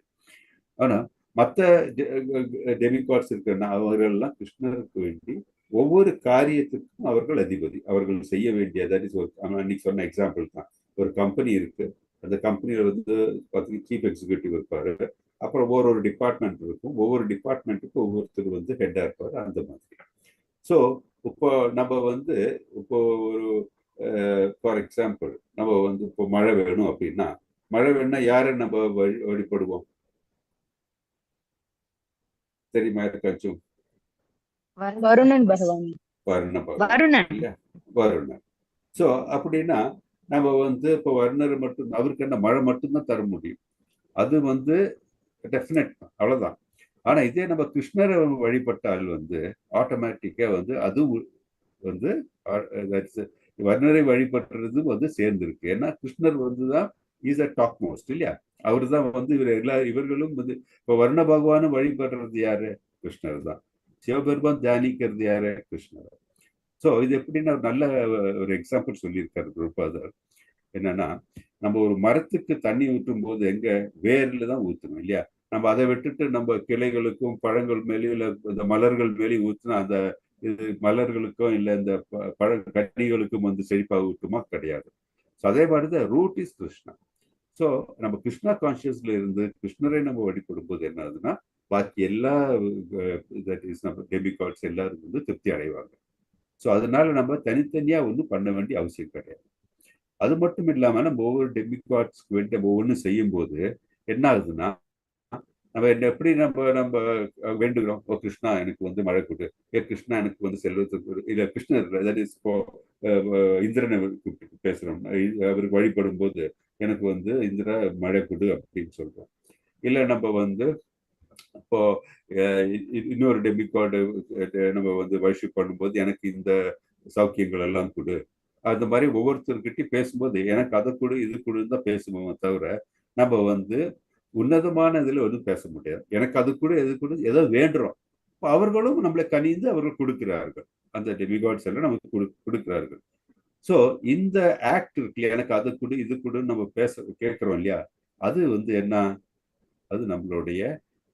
ஆனா மற்ற டெமிகாட்ஸ் இருக்கிற அவர்கள்லாம் கிருஷ்ணருக்கு வேண்டி ஒவ்வொரு காரியத்துக்கும் அவர்கள் அதிபதி. அவர்கள் செய்ய வேண்டிய அன்னைக்கு சொன்ன எக்ஸாம்பிள் தான். ஒரு கம்பெனி இருக்கு, அந்த கம்பெனியில வந்து சீஃப் எக்ஸிக்யூட்டிவ் இருப்பாரு, அப்புறம் ஒவ்வொரு டிபார்ட்மெண்ட் இருக்கும், ஒவ்வொரு டிபார்ட்மெண்ட்டுக்கும் ஒவ்வொருத்தர் வந்து ஹெட்டா இருப்பாரு, அந்த மாதிரி. ஸோ இப்போ நம்ம வந்து இப்போ ஒரு ஃபார் எக்ஸாம்பிள் நம்ம வந்து இப்போ மழை வேணும் அப்படின்னா, மழை வேணும்னா யாரை நம்ம வழிபடுவோம் தெரியுமா யாருக்காச்சும்? வருணன் பகவான். வருணன். ஸோ அப்படின்னா நம்ம வந்து இப்போ வருணர் மட்டும், அவருக்கு என்ன மழை மட்டும்தான் தர முடியும், அது வந்து டெஃபினட், அவ்வளவுதான். ஆனா இதே நம்ம கிருஷ்ணரை வழிபட்டால் வந்து ஆட்டோமேட்டிக்கா வந்து அது வந்து வர்ணரை வழிபடுறது வந்து சேர்ந்திருக்கு. ஏன்னா கிருஷ்ணர் வந்துதான் இஸ் அ டாப் மோஸ்ட் இல்லையா. அவரு தான் வந்து இவர்களும் வந்து இப்போ வர்ண பகவானும் வழிபடுறது யாரு? கிருஷ்ணர் தான். சிவபெருமான் தியானிக்கிறது யாரு? கிருஷ்ணர். ஸோ இது எப்படின்னா நல்ல ஒரு எக்ஸாம்பிள் சொல்லியிருக்காரு குருபாதர். என்னன்னா நம்ம ஒரு மரத்துக்கு தண்ணி ஊற்றும் போது எங்க வேர்ல தான் ஊற்றணும் இல்லையா. நம்ம அதை விட்டுட்டு நம்ம கிளைகளுக்கும் பழங்கள் மேலேயும் இல்லை இந்த மலர்கள் மேலேயும் ஊற்றினா அந்த இது மலர்களுக்கும் இல்லை இந்த பழ கனிகளுக்கும் வந்து செழிப்பாக ஊற்றுமா? கிடையாது. ஸோ அதே மாதிரிதான் ரூட் இஸ் கிருஷ்ணா. ஸோ நம்ம கிருஷ்ணா கான்சியஸ்ல இருந்து கிருஷ்ணரை நம்ம வழிபடும் போது என்ன ஆகுதுன்னா பாக்கி எல்லா நம்ம டெமிகாட்ஸ் எல்லாரும் வந்து திருப்தி அடைவாங்க. ஸோ அதனால நம்ம தனித்தனியா ஒன்றும் பண்ண வேண்டிய அவசியம் கிடையாது. அது மட்டும் இல்லாம நம்ம ஒவ்வொரு டெமிகாட்ஸ்க்கு வேண்டிய ஒவ்வொன்றும் செய்யும் போது என்ன ஆகுதுன்னா, நம்ம எப்படி நம்ம நம்ம வேண்டுகிறோம், ஓ கிருஷ்ணா எனக்கு வந்து மழை கொடு, ஏ கிருஷ்ணா எனக்கு வந்து செல்வத்தை கொடு, இல்ல கிருஷ்ணர் தட் இஸ் இப்போ இந்திரனை கூப்பிட்டு பேசுறோம், அவருக்கு வழிபடும் போது எனக்கு வந்து இந்திர மழை கொடு அப்படின்னு சொல்றோம். இல்ல நம்ம வந்து இப்போ இன்னொரு டெமிகார்டு நம்ம வந்து வர்ஷிப் பண்ணும்போது எனக்கு இந்த சௌக்கியங்கள் எல்லாம் கொடு, அந்த மாதிரி ஒவ்வொருத்தர்கிட்டையும் பேசும்போது எனக்கு அதை கொடு இது கொடுன்னு தான் பேசுவோமே தவிர நம்ம வந்து உன்னதமான இதுல வந்து பேச முடியாது. எனக்கு அது கூட எது கூட ஏதோ வேண்டுறோம், அவர்களும் நம்மளை கனிந்து அவர்கள் கொடுக்கிறார்கள், அந்த டெமிகாட்ஸ் எல்லாம் நமக்கு கொடுக்கிறார்கள். ஸோ இந்த ஆக்ட் இருக்கு, எனக்கு அது கொடு இது கொடுன்னு நம்ம கேட்கிறோம் இல்லையா, அது வந்து என்ன, அது நம்மளுடைய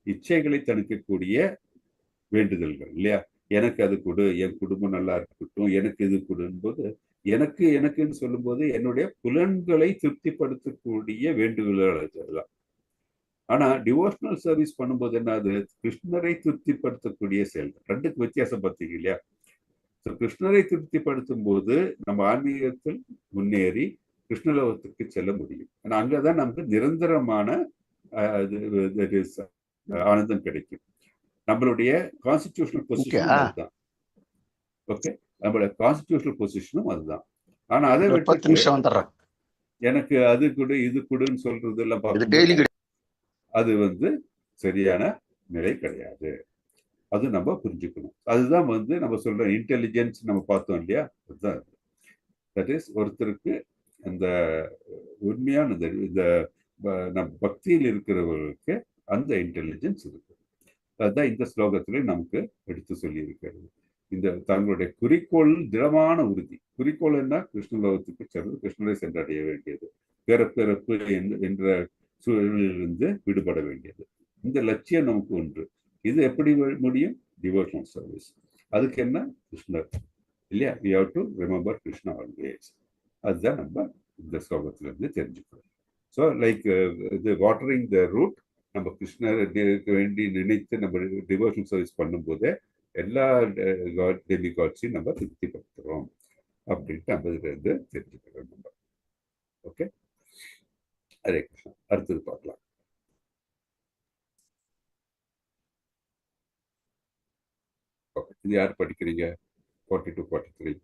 இச்சைகளை தணிக்கக்கூடிய வேண்டுதல்கள் இல்லையா. எனக்கு அது கொடு, என் குடும்பம் நல்லா இருக்கட்டும், எனக்கு இது கொடுன்னு போது எனக்குன்னு சொல்லும் போது என்னுடைய புலன்களை திருப்திப்படுத்தக்கூடிய வேண்டுதல்கள் அதெல்லாம். ஆனா டிவோஷனல் சர்வீஸ் பண்ணும்போது என்ன, அது கிருஷ்ணரை திருப்திப்படுத்தக்கூடிய செயல். ரெண்டுக்கு வித்தியாசம் பார்த்தீங்க இல்லையா. கிருஷ்ணரை திருப்திப்படுத்தும் போது நம்ம ஆன்மீகத்தில் முன்னேறி கிருஷ்ணலோகத்துக்கு செல்ல முடியும். ஆனா அங்கதான் நமக்கு நிரந்தரமான ஆனந்தம் கிடைக்கும். நம்மளுடைய கான்ஸ்டிடியூஷனல் பொசிஷனும் அதுதான். ஓகே, நம்மளோட கான்ஸ்டிடியூஷனல் பொசிஷனும் அதுதான். ஆனா அதை விட்டு எனக்கு அது கொடு இது கொடுன்னு சொல்றது எல்லாம் பார்க்கும்போது அது வந்து சரியான நிலை கிடையாது. அது நம்ம புரிஞ்சுக்கணும். அதுதான் வந்து நம்ம சொல்ற இன்டெலிஜென்ஸ் நம்ம பார்த்தோம் இல்லையா, அதுதான். தட் இஸ் ஒருத்தருக்கு அந்த உண்மையான இந்த நம்ம பக்தியில் இருக்கிறவர்களுக்கு அந்த இன்டெலிஜென்ஸ் இருக்கு. அதுதான் இந்த ஸ்லோகத்திலே நமக்கு எடுத்து சொல்லி இருக்கிறது. இந்த தங்களுடைய குறிக்கோள் திடமான உறுதி. குறிக்கோள் என்ன, கிருஷ்ணலோகத்துக்கு செல்வது, கிருஷ்ணரை சென்றடைய வேண்டியது, பிறப்பு என்ற சூழலிலிருந்து விடுபட வேண்டியது. இந்த லட்சியம் நமக்கு ஒன்று. இது எப்படி முடியும், டிவோஷனல் சர்வீஸ். அதுக்கு என்ன, கிருஷ்ணர் இல்லையா, we have to remember Krishna always. அதுதான் நம்ம இந்த ஸ்லோகத்துல இருந்து தெரிஞ்சுக்கிறோம். ஸோ லைக் இது வாட்டரிங் த ரூட், நம்ம கிருஷ்ணருக்கு வேண்டி நினைத்து நம்ம டிவோஷனல் சர்வீஸ் பண்ணும்போது எல்லா டெமிகாட்ஸையும் நம்ம திருப்திப்படுத்துறோம் அப்படின்ட்டு நம்ம இதுல இருந்து தெரிஞ்சுக்கிறோம் நம்ம. ஓகே, ஹரே கிருஷ்ணா. அடுத்தது பார்க்கலாம். இது யார் படிக்கிறீங்க? 42, 43.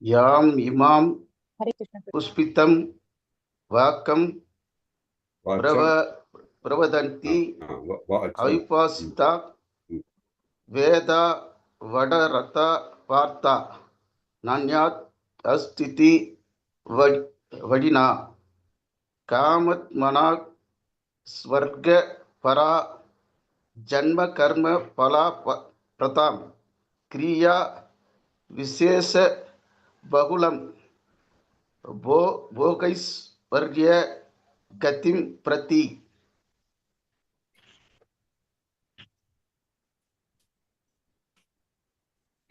யாம் இமாம் புஷ்பிதம் வாக்கம் பிரவதந்தி அவிபாசிதா வேதா வடரதா வார்த்தா நான்யாத் அஸ்திதி வடினா காமத்மனா ஸ்வர்க பரா ஜன்ம கர்ம பலா பிரதாம் கிரியா விசேஷ பகுலம் போகைஸ்வர்ய கதிம் பிரதி.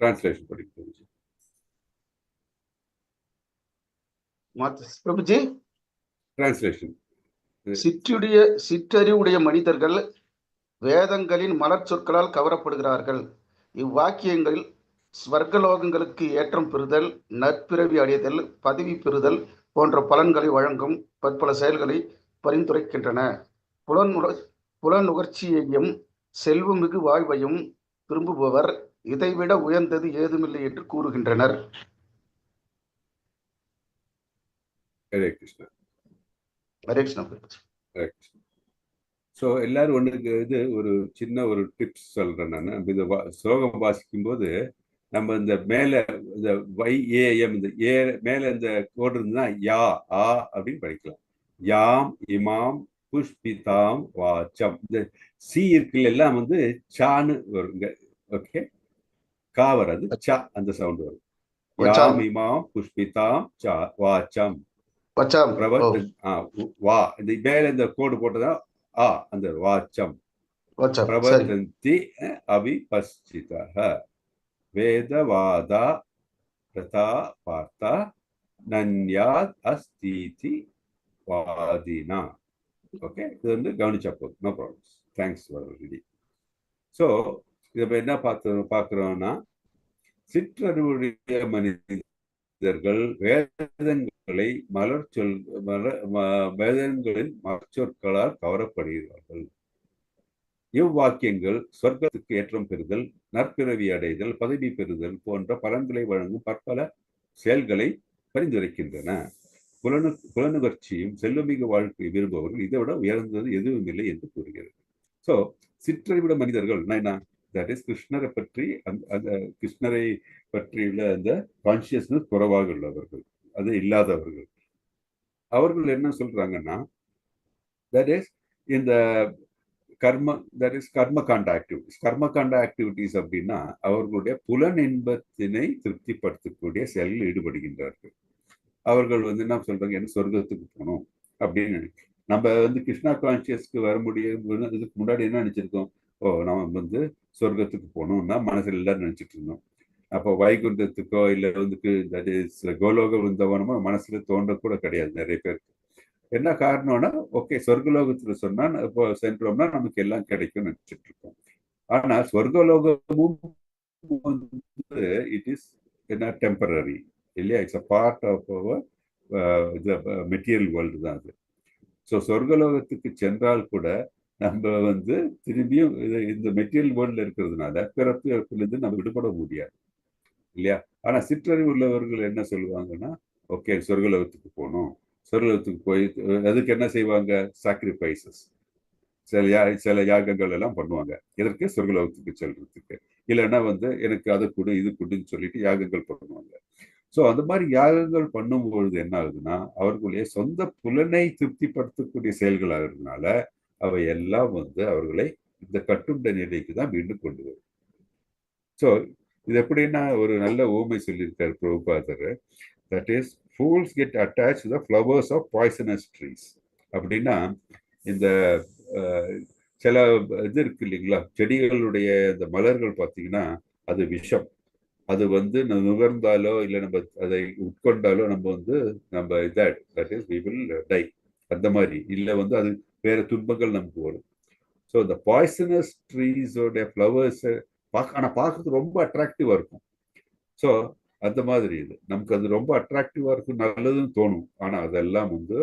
டிரான்ஸ்லேஷன் படிக்கிறது பிரபுஜி. டிரான்ஸ்லேஷன். சிற்றறிவுடைய மனிதர்கள் வேதங்களின் மலர் சொற்களால் கவரப்படுகிறார்கள். இவ்வாக்கியங்களில் ஸ்வர்கலோகங்களுக்கு ஏற்றம் பெறுதல், நற்பிறவி அடைதல், பதவி பெறுதல் போன்ற பலன்களை வழங்கும் பற்பல செயல்களை பரிந்துரைக்கின்றன. புலனுகர்ச்சியையும் செல்வமிகு வாழ்வையும் விரும்புபவர் இதைவிட உயர்ந்தது ஏதுமில்லை என்று கூறுகின்றனர். ஹரே கிருஷ்ணா. ஹரே கிருஷ்ணா. ஸோ எல்லாரும் ஒன்றுக்கு இது ஒரு சின்ன ஒரு டிப்ஸ் சொல்றேன் நான். இந்த ஸ்லோகம் வாசிக்கும் போது நம்ம இந்த மேல இந்த YAM இந்த ஏ மேல இந்த கோடு இருந்ததுன்னா யா ஆ அப்படின்னு படிக்கலாம். யாம் இமாம் புஷ்பிதாம் வாச்சம். இந்த சி இருக்குல்ல எல்லாம் வந்து சான்னு வருங்க. ஓகே, கா வராது, சா அந்த சவுண்ட் வரும். யாம் இமாம் புஷ்பிதாம் வாச்சம் வா. இந்த மேல இந்த கோடு போட்டதா அந்த வாச்சம் பிரவதந்தி அவிபஸ்சிதஹ வேதவாதா பிரதா பார்த்தா நன்யாத் அஸ்திதி வாதினா. ஓகே, இது வந்து கவனிச்சா போதும், no problems. Thanks for reading. So இதை என்ன பார்க்குறோம்னா, சிற்றறிவுடைய மனிதர்கள் வேதங்களை வேதங்களின் மலர்ச்சொற்களால் கவரப்படுகிறார்கள். இவ்வாக்கியங்கள் சொர்க்கத்துக்கு ஏற்றம் பெறுதல், நற்பிறவி அடைதல், பதவி பெறுதல் போன்ற பலன்களை வழங்கும் பற்பல செயல்களை பரிந்துரைக்கின்றன. புலனுணர்ச்சியும் செல்வமிகு வாழ்க்கை விரும்புபவர்கள் இதை விட உயர்ந்தது எதுவும் இல்லை என்று கூறுகிறது. ஸோ சிற்றறிவுட மனிதர்கள் தட் இஸ் கிருஷ்ணரை பற்றி அந்த கிருஷ்ணரை பற்றியுள்ள அந்த கான்சியஸ்னஸ் குறைவாக உள்ளவர்கள், அது இல்லாதவர்கள். அவர்கள் என்ன சொல்றாங்கன்னா, தட் இஸ் இந்த கர்மகாண்ட ஆக்டிவிட்டிஸ் அப்படின்னா அவர்களுடைய புலன் இன்பத்தினை திருப்திப்படுத்தக்கூடிய செயலில் ஈடுபடுகின்றார்கள். அவர்கள் வந்து என்ன சொல்றாங்க, என்ன சொர்க்கத்துக்கு போகணும் அப்படின்னு. நம்ம வந்து கிருஷ்ணா கான்சியஸ்க்கு வர முடியும். இதுக்கு முன்னாடி என்ன நினைச்சிருக்கோம், நம்ம வந்து சொர்க்கத்துக்கு போகணும்னா மனசுல எல்லாரும் நினைச்சிட்டு இருந்தோம். அப்போ வைகுண்டத்துக்கோ இல்லை வந்து தட் இஸ் கோலோக விருந்தவனமோ மனசுல தோன்றக்கூட கிடையாது நிறைய பேருக்கு. என்ன காரணம்னா, ஓகே சொர்க்கலோகத்துல சொன்னா இப்போ சென்றோம்னா நமக்கு எல்லாம் கிடைக்கும் நினைச்சிட்டு இருக்கோம். ஆனா சொர்க்கலோகமும் வந்து இட் இஸ் என்ன டெம்பரரி இல்லையா, it's a part of our material world தான் அது. ஸோ சொர்க்கலோகத்துக்கு சென்றால் கூட நம்ம வந்து திரும்பியும் இந்த மெட்டீரியல் வேர்ல்ட்ல இருக்கிறதுனால பிறப்பிலிருந்து நம்ம விடுபட முடியாது இல்லையா. ஆனா சிற்றறிவு உள்ளவர்கள் என்ன சொல்லுவாங்கன்னா, ஓகே சொர்க்கலோகத்துக்கு போகணும், சொர்க்கலோகத்துக்கு போய் அதுக்கு என்ன செய்வாங்க, சாக்ரிஃபைசஸ், சில யாகங்கள் எல்லாம் பண்ணுவாங்க. எதற்கு, சொர்க்கலோகத்துக்கு செல்றதுக்கு. இல்லைன்னா வந்து எனக்கு அதை கொடு இது கொடுன்னு சொல்லிட்டு யாகங்கள் பண்ணுவாங்க. ஸோ அந்த மாதிரி யாகங்கள் பண்ணும்பொழுது என்ன ஆகுதுன்னா, அவர்களுடைய சொந்த புலனை திருப்திப்படுத்தக்கூடிய செயல்கள் ஆகுறதுனால அவை எல்லாம் வந்து அவர்களை இந்த கட்டுண்ட நிலைக்கு தான் மீண்டும் கொண்டு வரும். ஸோ இது எப்படின்னா, ஒரு நல்ல ஊமை சொல்லியிருக்காரு பிரபுபாதர், that is fools get attached to the flowers of poisonous trees. அப்படின்னா இந்த சில இது இருக்கு இல்லைங்களா, செடிகளுடைய இந்த மலர்கள் பார்த்தீங்கன்னா அது விஷம். அது வந்து நுகர்ந்தாலோ இல்லை நம்ம அதை உட்கொண்டாலோ நம்ம வந்து நம்ம that is we will die. அந்த மாதிரி இல்லை வந்து அது வேற துன்பங்கள் நமக்கு வரும். ஸோ இந்த பாய்சனஸ் ட்ரீஸோடைய ஃப்ளவர்ஸ் ஆனால் பார்க்கறது ரொம்ப அட்ராக்டிவா இருக்கும். ஸோ அந்த மாதிரி இது நமக்கு அது ரொம்ப அட்ராக்டிவா இருக்கும், நல்லதுன்னு தோணும். ஆனால் அதெல்லாம் வந்து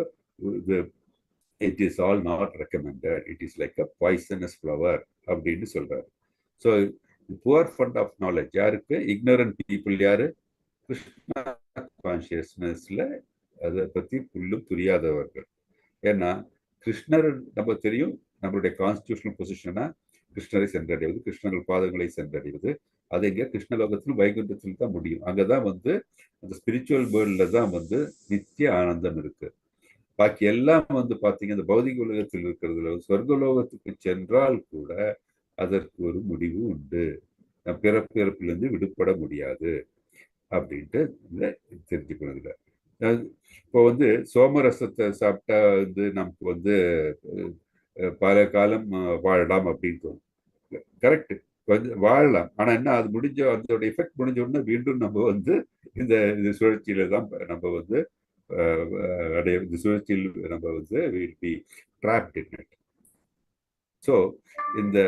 it is all not recommended, it is like a poisonous flower அப்படின்னு சொல்றாரு. So poor fund of knowledge யாருக்கு, இக்னோரண்ட் பீப்புள் யாரு, கிருஷ்ணா கான்சியஸ்னஸ்ல அதை பத்தி புல்லும் புரியாதவர்கள். ஏன்னா கிருஷ்ணர் நம்ம தெரியும், நம்மளுடைய கான்ஸ்டிடியூஷனல் பொசிஷனா கிருஷ்ணரை சென்றடைவது, கிருஷ்ணர்கள் பாதங்களை சென்றடைவது. அது எங்க, கிருஷ்ணலோகத்தில் வைகுண்டத்தில் தான் முடியும். அங்கதான் வந்து அந்த ஸ்பிரிச்சுவல் வேர்ல்ட்ல தான் வந்து நித்திய ஆனந்தம் இருக்கு. பாக்கி எல்லாம் வந்து பாத்தீங்க இந்த பௌதிக உலகத்தில் இருக்கிறதுல சொர்க்கலோகத்துக்கு சென்றால் கூட அதற்கு ஒரு முடிவு உண்டு, பிறப்பிலிருந்து விடுபட முடியாது அப்படின்ட்டு தெரிஞ்சுக்கணும். இப்போ வந்து சோமரசத்தை சாப்பிட்டா வந்து நமக்கு வந்து பல காலம் வாழலாம் அப்படின்னு தோணும். கரெக்ட், கொஞ்சம் வாழலாம். ஆனா என்ன, அது முடிஞ்ச அதோட எஃபெக்ட் முடிஞ்ச உடனே மீண்டும் நம்ம வந்து இந்த சுழற்சியில தான் நம்ம வந்து இந்த சுழற்சியில் நம்ம வந்து will be dropped in it. So இந்த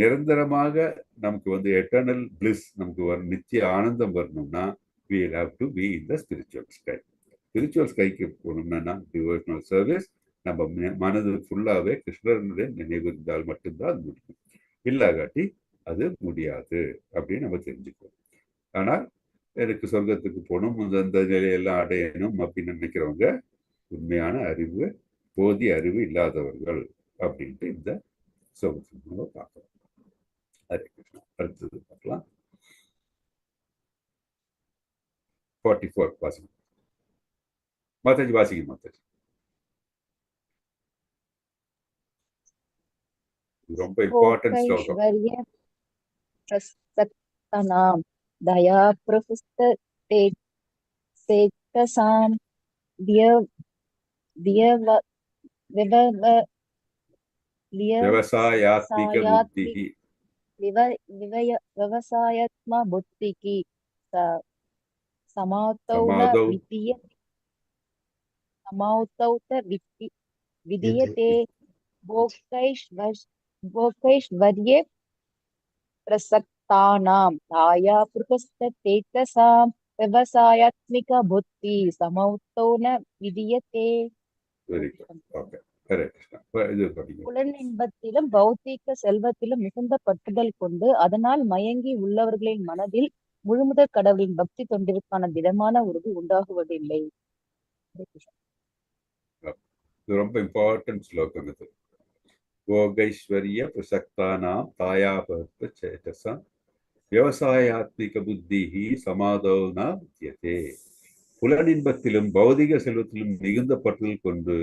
நிரந்தரமாக நமக்கு வந்து எட்டர்னல் பிளிஸ் நமக்கு வரும், நித்திய ஆனந்தம் வரணும்னா we will have to be in the spiritual sky. Spiritual ஸ்கைக்கு போகணும்னா டிவோஷனல் சர்வீஸ், நம்ம மனது ஃபுல்லாவே கிருஷ்ணனுடைய நினைவு இருந்தால் மட்டும்தான் அது முடியும், இல்லாகாட்டி அது முடியாது அப்படின்னு நம்ம தெரிஞ்சுக்கணும். ஆனால் எனக்கு சொர்க்கத்துக்கு போகணும், அந்த நிலையெல்லாம் அடையணும் அப்படின்னு நினைக்கிறவங்க உண்மையான அறிவு, போதிய அறிவு இல்லாதவர்கள் அப்படின்ட்டு இந்த சொர்க்கத்தை பார்க்கலாம். ஹரே கிருஷ்ணா. அடுத்தது பார்க்கலாம். 44 வாசிங்க மாதாஜி, வாசிங்க மாதாஜி. ரொம்ப இம்பார்ட்டன்ட் ஸ்லோகம். பிரசக்தனாம் தயா பிரபுஸ்தேதசாம் விவசாயாத்மா புத்திகி சமாதௌ ந समौतौत विधीयते भोगैश्वर्ये प्रसक्तानां धायापृतस्तेजसां व्यवसायात्मिक बुद्धि समौतो न विधीयते. Very good. Okay, Hare Krishna. இது படிங்க. புலன் இன்பத்திலும் பௌத்திக செல்வத்திலும் மிகுந்த பற்றுதல் கொண்டு அதனால் மயங்கி உள்ளவர்களின் மனதில் முழுமுதற் கடவுளின் பக்தி தொண்டிற்கான திடமான உறுதி உண்டாகுவதில்லை. இது ரொம்ப இம்பார்ட்டன்ட் ஸ்லோகம் இது. போகைஸ்வர்ய பிரசக்தானாம் தாயாபர்த்த சேதசம் விவசாயாத்மிக புத்தி சமாதோ ந வித்யதே. புலனின்பத்திலும் பௌதிக செல்வத்திலும் மிகுந்த பற்றுதல் கொண்டு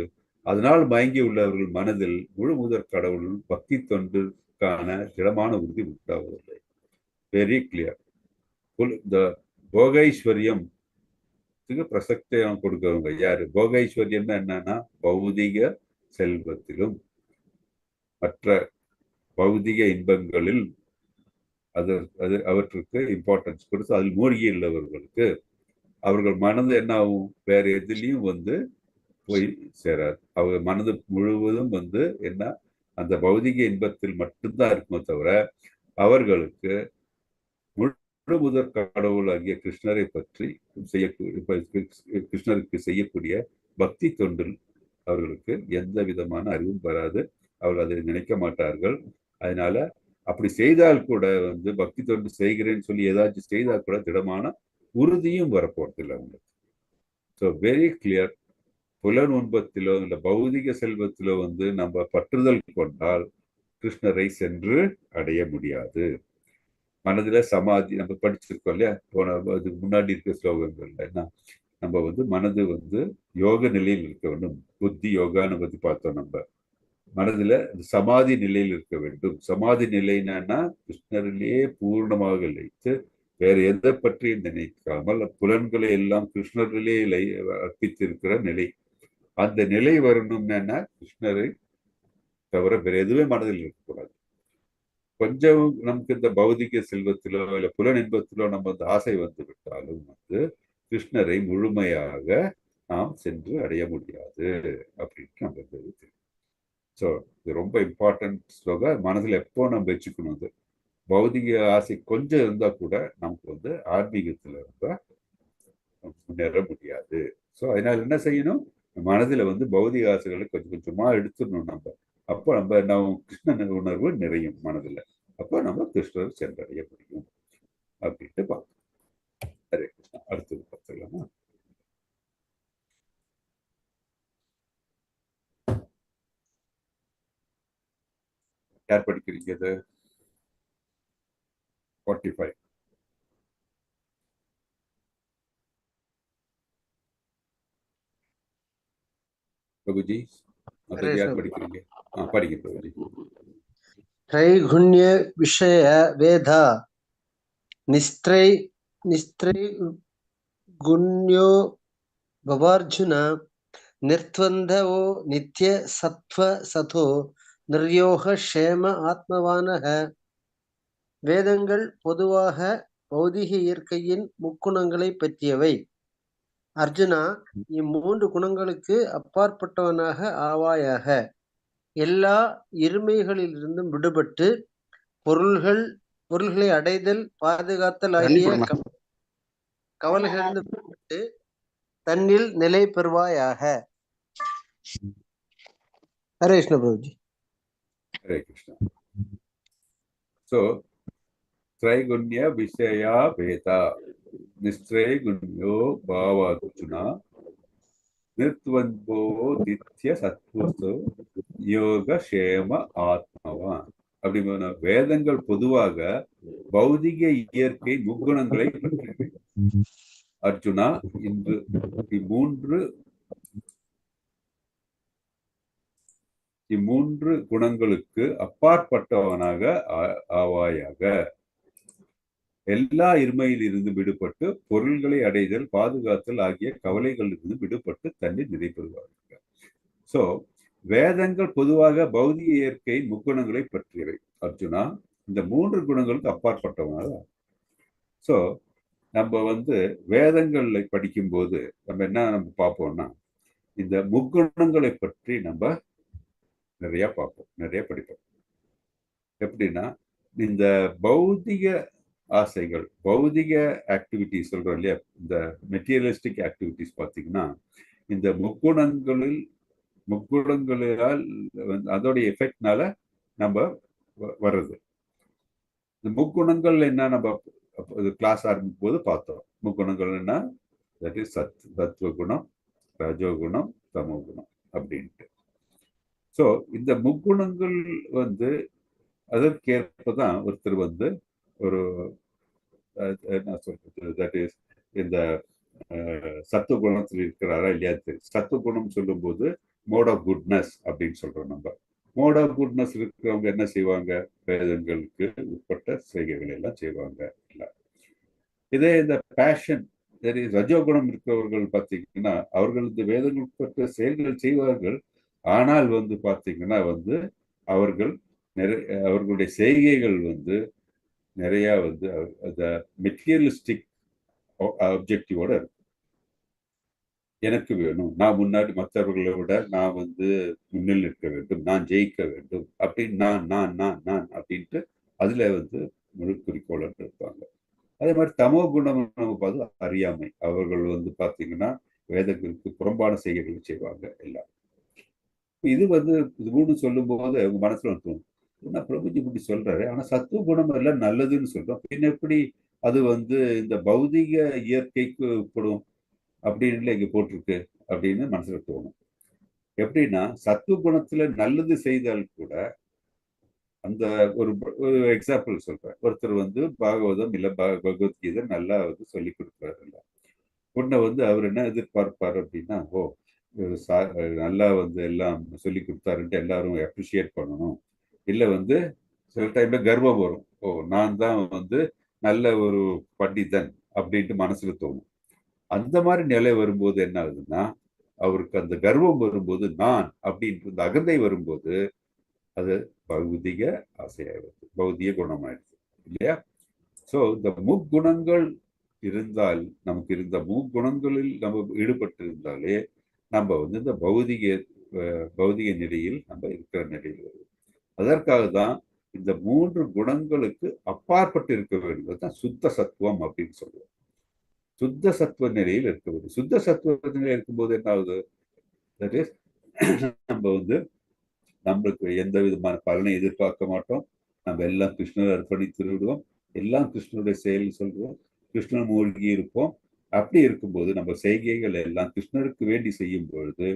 அதனால் மயங்கி உள்ளவர்கள் மனதில் முழு முதற் கடவுள் பக்தி தொண்டிற்கான திடமான உறுதி உண்டாவதில்லை. Very clear. இந்த போகைஸ்வர்யம் பிரசக்தியம் கொடுக்கறவங்க யாரு? போகைஸ்வர்யம் என்னன்னா பௌதிக செல்வத்திலும் மற்ற பௌதிக இன்பங்களில் அவற்றுக்கு இம்பார்ட்டன்ஸ் கொடுத்து அதில் மூழ்கி உள்ளவர்களுக்கு அவர்கள் மனது என்ன ஆகும்? வேற எதுலையும் போய் சேராது. அவங்க மனது முழுவதும் என்ன அந்த பௌதிக இன்பத்தில் மட்டும்தான் இருக்குமே தவிர அவர்களுக்கு முழு முதற் கடவுள் ஆகிய கிருஷ்ணரை பற்றி கிருஷ்ணருக்கு செய்யக்கூடிய பக்தி தொண்டில் அவர்களுக்கு எந்த விதமான அறிவும் வராது. அவர்கள் அதை நினைக்க மாட்டார்கள். அதனால அப்படி செய்தால் கூட பக்தி தொண்டு செய்கிறேன்னு சொல்லி ஏதாச்சும் செய்தால் கூட திடமான உறுதியும் வரப்போறதில்லை அவங்களுக்கு. So very clear. புலன் உண்பத்திலோ இல்லை பௌதிக செல்வத்திலோ நம்ம பற்றுதல் கொண்டால் கிருஷ்ணரை சென்று அடைய முடியாது. மனதில் சமாதி நம்ம படிச்சிருக்கோம் இல்லையா, போன அதுக்கு முன்னாடி இருக்க ஸ்லோகங்கள்ல என்ன நம்ம மனது யோக நிலையில் இருக்க வேண்டும். புத்தி யோகான்னு பத்தி பார்த்தோம். நம்ம மனதுல சமாதி நிலையில் இருக்க வேண்டும். சமாதி நிலைனா கிருஷ்ணரிலேயே பூர்ணமாக லயித்து வேற எதை பற்றி நினைக்காமல் புலன்களை எல்லாம் கிருஷ்ணரிலே அர்ப்பித்திருக்கிற நிலை. அந்த நிலை வரணும்னா கிருஷ்ணரை தவிர வேற எதுவே மனதில் இருக்கக்கூடாது. கொஞ்சம் நமக்கு இந்த பௌதிக செல்வத்திலோ இல்லை புலன் இன்பத்திலோ நம்ம ஆசை விட்டாலும் கிருஷ்ணரை முழுமையாக நாம் சென்று அடைய முடியாது அப்படின்னு நம்ம தெரியும். ஸோ இது ரொம்ப இம்பார்ட்டன்ட் ஸ்லோகம். மனதில் எப்போ நம்ம வச்சுக்கணும். பௌதிக ஆசை கொஞ்சம் இருந்தா கூட நமக்கு ஆன்மீகத்துல இருந்தா முன்னேற முடியாது. ஸோ அதனால என்ன செய்யணும்? மனதில் பௌதிக ஆசைகளை கொஞ்சம் கொஞ்சமா எடுத்துடணும் நம்ம. அப்போ நம்ம கிருஷ்ண உணர்வு நிறையும் மனதில். அப்போ நம்ம கிருஷ்ணர் சென்றடைய முடியும் அப்படின்ட்டு பார்க்கணும். ஹரே கிருஷ்ணா. அடுத்தது பார்த்துக்கலாமா? யார் படிக்கிறீங்க? இது 45. பிரபுஜி யார் படிக்கிறீங்க? படிக்க பிரபுஜி. त्रैगुण्य विषय वेद निस्त्रैगुण्यो भवार्जुन निर्द्वन्द्वो नित्य सत्व सतो निर्योग क्षेम ஆத்மவானக. வேதங்கள் பொதுவாக பௌதிக இயற்கையின் முக்குணங்களை பற்றியவை. அர்ஜுனா, இம்மூன்று குணங்களுக்கு அப்பாற்பட்டவனாக ஆவாயாக. எல்லா இருமைகளிலிருந்தும் விடுபட்டு பொருள்களை அடைதல் பாதுகாத்தல் ஆகிய கவலைகளிலிருந்து விடுபட்டு தன்னில் நிலை பெறுவாயாக. ஹரே கிருஷ்ண பிரபுஜி. ஹரே கிருஷ்ணா. ஸோ त्रैगुण्य विषया भेदा निस्त्रैगुण्यो भावार्जुना निर्द्वन्द्वो नित्य सत्वतो யோக சேம ஆத்மவான். அப்படி வேதங்கள் பொதுவாக பௌதிக இயற்கை முக்குணங்களை பற்றியவை. அர்ஜுனா, இன்று இம்மூன்று குணங்களுக்கு அப்பாற்பட்டவனாக ஆவாயாக. எல்லா இருமையில் இருந்து விடுபட்டு பொருள்களை அடைதல் பாதுகாத்தல் ஆகிய கவலைகளிலிருந்து விடுபட்டு தன்னில் நிலை பெறுவார்கள். ஸோ வேதங்கள் பொதுவாக பௌதிக இயற்கை முக்குணங்களை பற்றியவை. அர்ஜுனா, இந்த மூன்று குணங்களுக்கு அப்பாற்பட்டவனாக. ஸோ நம்ம வேதங்களை படிக்கும்போது நம்ம பார்ப்போம்னா இந்த முக்குணங்களை பற்றி நம்ம நிறைய பார்ப்போம், நிறைய படிப்போம். எப்படின்னா இந்த பௌதிக ஆசைகள், பௌதிக ஆக்டிவிட்டிஸ் சொல்றோம் இல்லையா, இந்த மெட்டீரியலிஸ்டிக் ஆக்டிவிட்டிஸ் பார்த்தீங்கன்னா இந்த முக்குணங்களால் அதோடைய எஃபெக்ட்னால நம்ம வர்றது. இந்த முக்குணங்கள் என்ன நம்ம கிளாஸ் ஆரம்பிக்கும் போது பார்த்தோம். முக்குணங்கள் என்ன, தட் இஸ் சத்துவ குணம், ரஜோகுணம், தமோ குணம் அப்படின்ட்டு. ஸோ இந்த முக்குணங்கள் அதற்கேற்பதான் ஒருத்தர் ஒரு என்ன சொல்றது, தட் இஸ் இந்த சத்துவ குணத்தில் இருக்கிறாரா இல்லையா தெரியும். சத்துவ குணம் சொல்லும் போது மோட் ஆஃப் குட்னஸ் அப்படின்னு சொல்றோம். நம்ம மோட் ஆஃப் குட்னஸ் இருக்கிறவங்க என்ன செய்வாங்க, வேதங்களுக்கு உட்பட்ட செய்கைகள் எல்லாம் செய்வாங்க. இல்லை, இதே இந்த பேஷன் சரி ரஜோகுணம் இருக்கிறவர்கள் பார்த்தீங்கன்னா அவர்கள் இந்த வேதங்கள் உட்பட்ட செயல்கள் செய்வார்கள். ஆனால் பார்த்தீங்கன்னா அவர்கள் அவர்களுடைய செய்கைகள் நிறைய அந்த மெட்டீரியலிஸ்டிக் ஆப்ஜெக்டிவோட இருக்கும். எனக்கு வேணும், நான் முன்னாடி மற்றவர்களை விட நான் முன்னில் நிற்க வேண்டும், நான் ஜெயிக்க வேண்டும் அப்படின்னு நான் அப்படின்ட்டு அதுல முழு குறிக்கோள இருப்பாங்க. அதே மாதிரி தமோ குணம் நம்ம பார்த்து அறியாமை. அவர்கள் பார்த்தீங்கன்னா வேதங்களுக்கு புறம்பான செய்கைகளை செய்வாங்க எல்லாம். இது இது மூணு சொல்லும் போது உங்க மனசுல தோணும், என்ன பிரபுஜி இப்படி சொல்றாரு, ஆனா சத்துவ குணம் எல்லாம் நல்லதுன்னு சொல்றோம், பின்ன எப்படி அது இந்த பௌதிக இயற்கைக்கு உட்படும் அப்படின்னு இங்க போட்டிருக்கு அப்படின்னு மனசுல தோணும். எப்படின்னா சத்துவ குணத்துல நல்லது செய்தால் கூட, அந்த ஒரு எக்ஸாம்பிள் சொல்றேன். ஒருத்தர் பாகவதம் இல்ல பகவத்கீதை நல்லா சொல்லி கொடுக்குறாரு. இல்ல உடனே அவர் என்ன எதிர்பார்ப்பாரு அப்படின்னா, ஓ நல்லா எல்லாம் சொல்லி கொடுத்தாருன்ட்டு எல்லாரும் அப்ரிஷியேட் பண்ணணும். இல்ல சில டைம்ல கர்வம் வரும், ஓ நான் தான் நல்ல ஒரு பண்டிதன் அப்படின்ட்டு மனசுல தோணும். அந்த மாதிரி நிலை வரும்போது என்ன ஆகுதுன்னா, அவருக்கு அந்த கர்வம் வரும்போது, நான் அப்படின்ட்டு இந்த அகந்தை வரும்போது அது பௌதிக ஆசையாயிருது, பௌதிக குணமாயிருது இல்லையா. ஸோ இந்த முக்குணங்கள் இருந்தால், நமக்கு இருந்த முக்குணங்களில் நம்ம ஈடுபட்டு இருந்தாலே நம்ம இந்த பௌதிக நிலையில் நம்ம இருக்கிற நிலையில் வருவோம். அதற்காக தான் இந்த 3 குணங்களுக்கு அப்பாற்பட்டு இருக்க வேண்டும் தான் சுத்த சத்துவம் அப்படின்னு சொல்லுவோம். சுத்த சத்துவ நிலையில் இருக்க வேண்டும். சுத்த சத்துவ நிலையில் இருக்கும்போது என்ன ஆகுது, தட் இஸ் நம்ம நம்மளுக்கு எந்த விதமான பலனை எதிர்பார்க்க மாட்டோம். நம்ம எல்லாம் கிருஷ்ணர் அர்ப்பணித்து விடுவோம், எல்லாம் கிருஷ்ணருடைய செயல் சொல்றோம், கிருஷ்ணர் மூழ்கி இருப்போம். அப்படி இருக்கும்போது நம்ம செய்கைகள் எல்லாம் கிருஷ்ணருக்கு வேண்டி செய்யும் பொழுது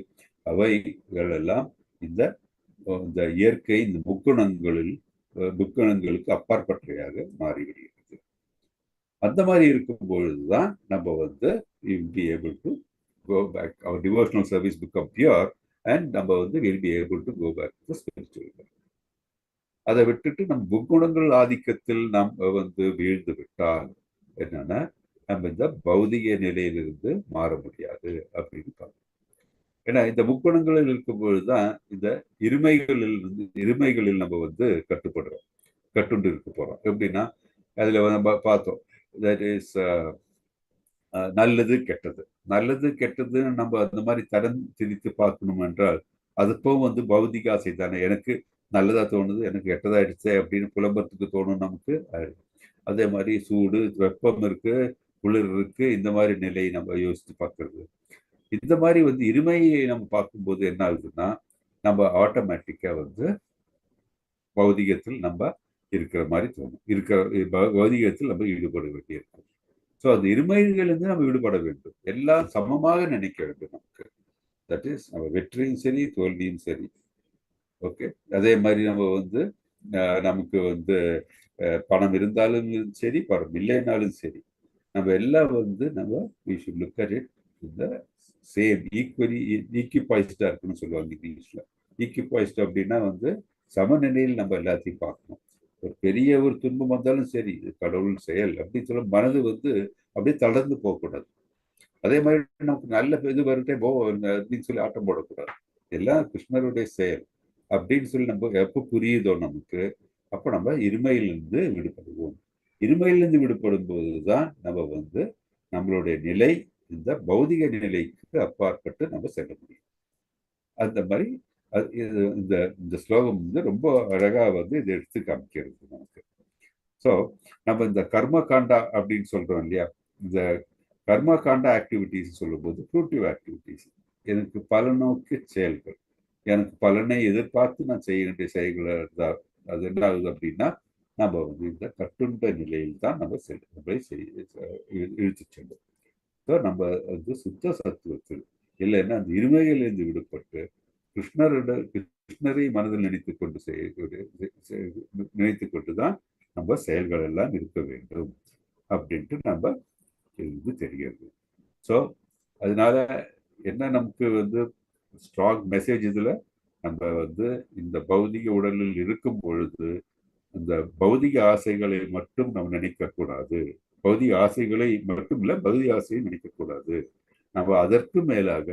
அவைகள் எல்லாம் இந்த இயற்கை, இந்த முக்குணங்களுக்கு அப்பாற்பட்டவையாக மாறிவிடுகிறது. அந்த மாதிரி இருக்கும் பொழுதுதான் நம்ம be able to go back, our devotional service become pure and நம்ம will be able to go back to spiritual life. அதை விட்டுட்டு நம்ம முக்குணங்கள் ஆதிக்கத்தில் நம்ம வீழ்ந்து விட்டால் என்னன்னா, நம்ம இந்த பௌதிக நிலையிலிருந்து மாற முடியாது அப்படின்னு பார்க்கணும். ஏன்னா இந்த முக்குணங்களில் இருக்கும் பொழுதுதான் இந்த இருமைகளில் நம்ம கட்டுண்டு இருக்க போறோம். எப்படின்னா அதுல நம்ம பார்த்தோம், தட் இஸ் நல்லது கெட்டதுன்னு நம்ம அந்த மாதிரி தரம் திரித்து பார்க்கணும் என்றால், அதுக்கும் பௌதிக ஆசை தானே. எனக்கு நல்லதா தோணுது, எனக்கு கெட்டதாயிடுச்சே அப்படின்னு புலம்புறதுக்கு தோணும் நமக்கு. அதே மாதிரி சூடு, வெப்பம் இருக்கு, குளிர் இருக்கு, இந்த மாதிரி நிலையை நம்ம யோசித்து பார்க்கறது. இந்த மாதிரி இருமையை நம்ம பார்க்கும்போது என்ன ஆகுதுன்னா, நம்ம ஆட்டோமேட்டிக்கா பௌதிகத்தில் நம்ம இருக்கிற மாதிரி தோணும். பௌதிகத்தில் நம்ம ஈடுபட வேண்டியிருக்கும். ஸோ அந்த இருமைகளிலிருந்து நம்ம ஈடுபட வேண்டும், எல்லாம் சமமாக நினைக்க வேண்டும் நமக்கு. தட் இஸ் நம்ம வெற்றியும் சரி, தோல்வியும் சரி. ஓகே, அதே மாதிரி நம்ம நமக்கு பணம் இருந்தாலும் சரி, பணம் இல்லைனாலும் சரி, நம்ம எல்லாம் நம்ம we should look at it in the same ஈக்குபாய்ஸ்டா இருக்குன்னு சொல்லுவாங்க இங்கிலீஷ்ல. ஈக்குபாய்ஸ்ட் அப்படின்னா சமநிலையில் நம்ம எல்லாத்தையும் பார்க்கணும். ஒரு பெரிய ஒரு துன்பம் வந்தாலும் சரி, இது கடவுள் செயல் அப்படின்னு சொல்ல மனது அப்படியே தளர்ந்து போகக்கூடாது. அதே மாதிரி நமக்கு நல்ல இது வருட்டே அப்படின்னு சொல்லி ஆட்டம் போடக்கூடாது. எல்லாம் கிருஷ்ணருடைய செயல் அப்படின்னு சொல்லி நம்ம எப்போ புரியுதோ நமக்கு, அப்போ நம்ம இருமையிலிருந்து விடுபடுவோம். இருமையிலிருந்து விடுபடும் போதுதான் நம்ம நம்மளுடைய நிலை இந்த பௌதிக நிலைக்கு அப்பாற்பட்டு நம்ம செல்ல முடியும். அந்த மாதிரி இந்த இந்த ஸ்லோகம் வந்து ரொம்ப அழகா வந்து இதை எடுத்து காமிக்கிறது நமக்கு. ஸோ நம்ம இந்த கர்ம காண்டா அப்படின்னு சொல்றோம் இல்லையா, இந்த கர்ம காண்டா ஆக்டிவிட்டிஸ் சொல்லும்போது ஃப்ரூட்டிவ் ஆக்டிவிட்டிஸ், எனக்கு பலநோக்கு செயல்கள், எனக்கு பலனை எதிர்பார்த்து நான் செய்ய வேண்டிய செயல்களை இருந்தால் அது என்ன ஆகுது அப்படின்னா நம்ம வந்து இந்த கட்டுண்ட நிலையில் தான் நம்ம இழுத்து செல்லும். ஸோ நம்ம வந்து சுத்த சத்துவத்தில் இல்லைன்னா அந்த இருமைகளிலிருந்து விடுபட்டு கிருஷ்ணரை மனதில் நினைத்து கொண்டு தான் நம்ம செயல்கள் எல்லாம் இருக்க வேண்டும் அப்படின்ட்டு நம்ம இது தெரிகிறது. ஸோ அதனால என்ன நமக்கு வந்து ஸ்ட்ராங் மெசேஜ் இதுல, நம்ம வந்து இந்த பௌதிக உடலில் இருக்கும் பொழுது அந்த பௌதிக ஆசைகளை மட்டும் நம்ம நினைக்க கூடாது. பௌதிக ஆசைகளை மட்டும் இல்ல, பௌதிக ஆசையை நினைக்க கூடாது. நம்ம அதற்கு மேலாக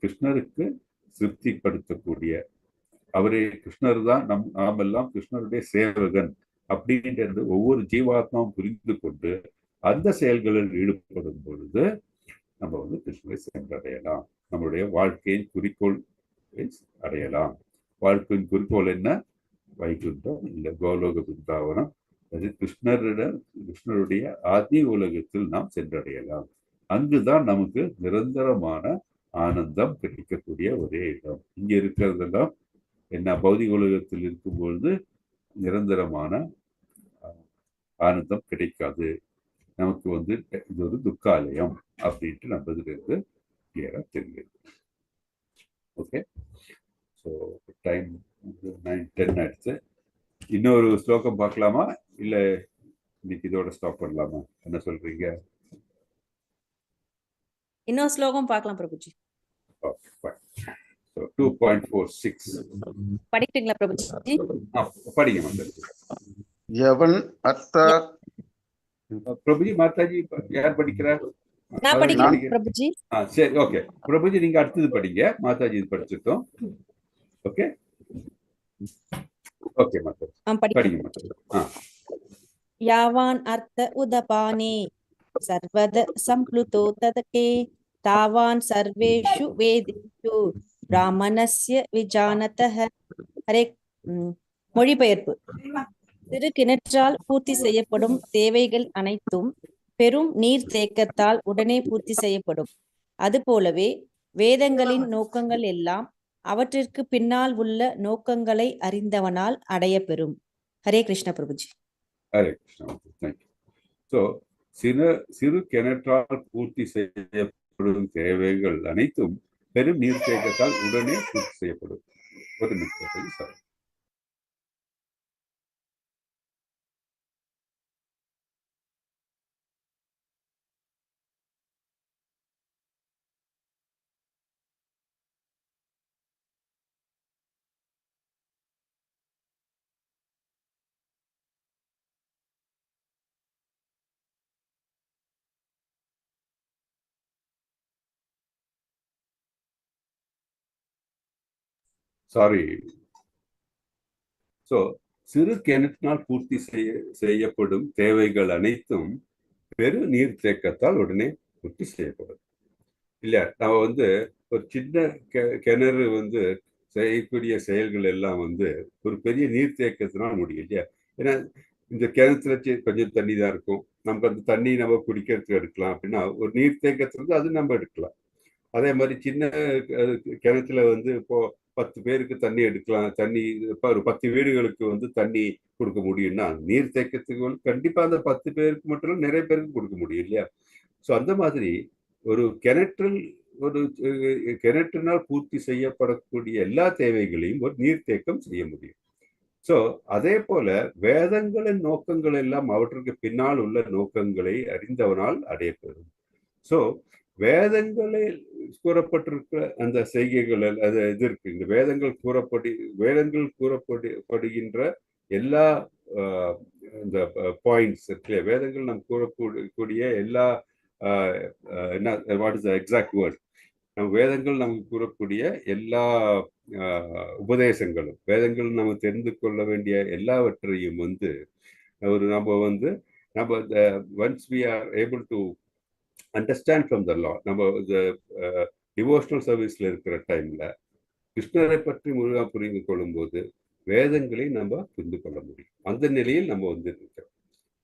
கிருஷ்ணருக்கு திருப்திப்படுத்தக்கூடிய, அவரே கிருஷ்ணர் தான் நாமெல்லாம் கிருஷ்ணருடைய சேவகன் அப்படின்றது ஒவ்வொரு ஜீவாத்மாவும் புரிந்து கொண்டு அந்த செயல்களில் ஈடுபடும் பொழுது நம்ம வந்து கிருஷ்ணரை சென்றடையலாம். நம்மளுடைய வாழ்க்கையின் குறிக்கோள் அடையலாம். வாழ்க்கையின் குறிக்கோள் என்ன? வைகுண்டம் இல்ல கோலோக பிருந்தாவனம். அது கிருஷ்ணருடைய ஆதி உலகத்தில் நாம் சென்றடையலாம். அங்குதான் நமக்கு நிரந்தரமான ஆனந்தம் கிடைக்கக்கூடிய ஒரே இடம். இங்க இருக்கிறதெல்லாம் என்ன, பௌதிக உலகத்தில் இருக்கும் பொழுது நிரந்தரமான ஆனந்தம் கிடைக்காது. நமக்கு வந்து இது ஒரு துக்காலயம் அப்படின்ட்டு நம்ம இதுல இருந்து கிளியரா தெரியுது. ஓகே, ஸோ டைம் 9:10 ஆயிடுச்சு. இன்னொரு ஸ்லோகம் பார்க்கலாமா இல்ல இன்னைக்கு இதோட ஸ்டாப் பண்ணலாமா? என்ன சொல்றீங்க? இன்னொரு ஸ்லோகம் பார்க்கலாம் பிரபுஜி. Okay, fine. ஸோ 2.46 படிக்கிறீங்களா பிரபுஜி? படிங்க மாதாஜி. எவன் அர்த்த பிரபுஜி, மாதாஜி யார் படிக்கிறார்? நான் படிக்கிறேன் பிரபுஜி. சரி, ஓகே பிரபுஜி, நீங்க அடுத்தது படிங்க. மாதாஜி இது படிச்சிட்டோம். ஓகே ஓகே மாதாஜி படிங்க மாதாஜி. யாவான் அர்த்த உதபானே சர்வத சம்ப்ளுதோ ததகே தாவான் சர்வேஷு வேதேஷு பிராமணஸ்ய விஜானதஹ. ஹரே மொழிபெயர்ப்பு. சிறு கிணற்றால் பூர்த்தி செய்யப்படும் தேவைகள் அனைத்தும் பெரும் நீர் தேக்கத்தால் உடனே பூர்த்தி செய்யப்படும். அதுபோலவே வேதங்களின் நோக்கங்கள் எல்லாம் அவற்றிற்கு பின்னால் உள்ள நோக்கங்களை அறிந்தவனால் அடைய பெறும். ஹரே கிருஷ்ண பிரபுஜி. ஹரே கிருஷ்ணா, தேங்க்யூ. ஸோ சிறு கிணற்றால் பூர்த்தி செய்யப்படும் தேவைகள் அனைத்தும் பெரும் நீர்த்தேக்கத்தால் உடனே பூர்த்தி செய்யப்படும். ஒரு நிமிஷம் சார். சாரி. ஸோ சிறு கிணற்றினால் பூர்த்தி செய்யப்படும் தேவைகள் அனைத்தும் பெரு நீர் தேக்கத்தால் உடனே பூர்த்தி செய்யப்படும். இல்லையா? நம்ம வந்து ஒரு சின்ன கிணறு வந்து செய்யக்கூடிய செயல்கள் எல்லாம் வந்து ஒரு பெரிய நீர் தேக்கத்தினால் முடியும் இல்லையா? ஏன்னா இந்த கிணத்துல கொஞ்சம் தண்ணி தான் இருக்கும். நமக்கு அந்த தண்ணி நம்ம குடிக்கிறதுக்கு எடுக்கலாம் அப்படின்னா ஒரு நீர் தேக்கத்துல அது நம்ம எடுக்கலாம். அதே மாதிரி சின்ன கிணத்துல வந்து இப்போ 10 பேருக்கு தண்ணி எடுக்கலாம். தண்ணி ஒரு 10 வீடுகளுக்கு வந்து தண்ணி கொடுக்க முடியும்னா நீர் தேக்கத்துக்கு வந்து கண்டிப்பா அந்த 10 பேருக்கு மட்டும் நிறைய பேருக்கு கொடுக்க முடியும் இல்லையா? ஸோ அந்த மாதிரி ஒரு கிணற்றினால் பூர்த்தி செய்யப்படக்கூடிய எல்லா தேவைகளையும் ஒரு நீர்த்தேக்கம் செய்ய முடியும். ஸோ அதே போல வேதங்களின் நோக்கங்கள் எல்லாம் அவற்றுக்கு பின்னால் உள்ள நோக்கங்களை அறிந்தவனால் அடையப்பெறும். ஸோ வேதங்களில் கூறப்பட்டிருக்கிற அந்த செய்கைகள் அது இது இருக்கு. இந்த வேதங்கள் கூறப்படுகின்ற எல்லா இந்த பாயிண்ட்ஸ் இருக்கு. வேதங்கள் நாம் கூறக்கூடிய எல்லா என்ன what is the exact word, நம்ம வேதங்கள் நமக்கு கூறக்கூடிய எல்லா உபதேசங்களும், வேதங்கள் நம்ம தெரிந்து கொள்ள வேண்டிய எல்லாவற்றையும் வந்து once we are able to understand from the law, நம்ம டிவோஷனல் சர்வீஸ்ல இருக்கிற டைம்ல கிருஷ்ணரை பற்றி முழுவா புரிந்து கொள்ளும் போது வேதங்களை நம்ம புரிந்து கொள்ள முடியும். அந்த நிலையில் நம்ம வந்து இருக்கிறோம்.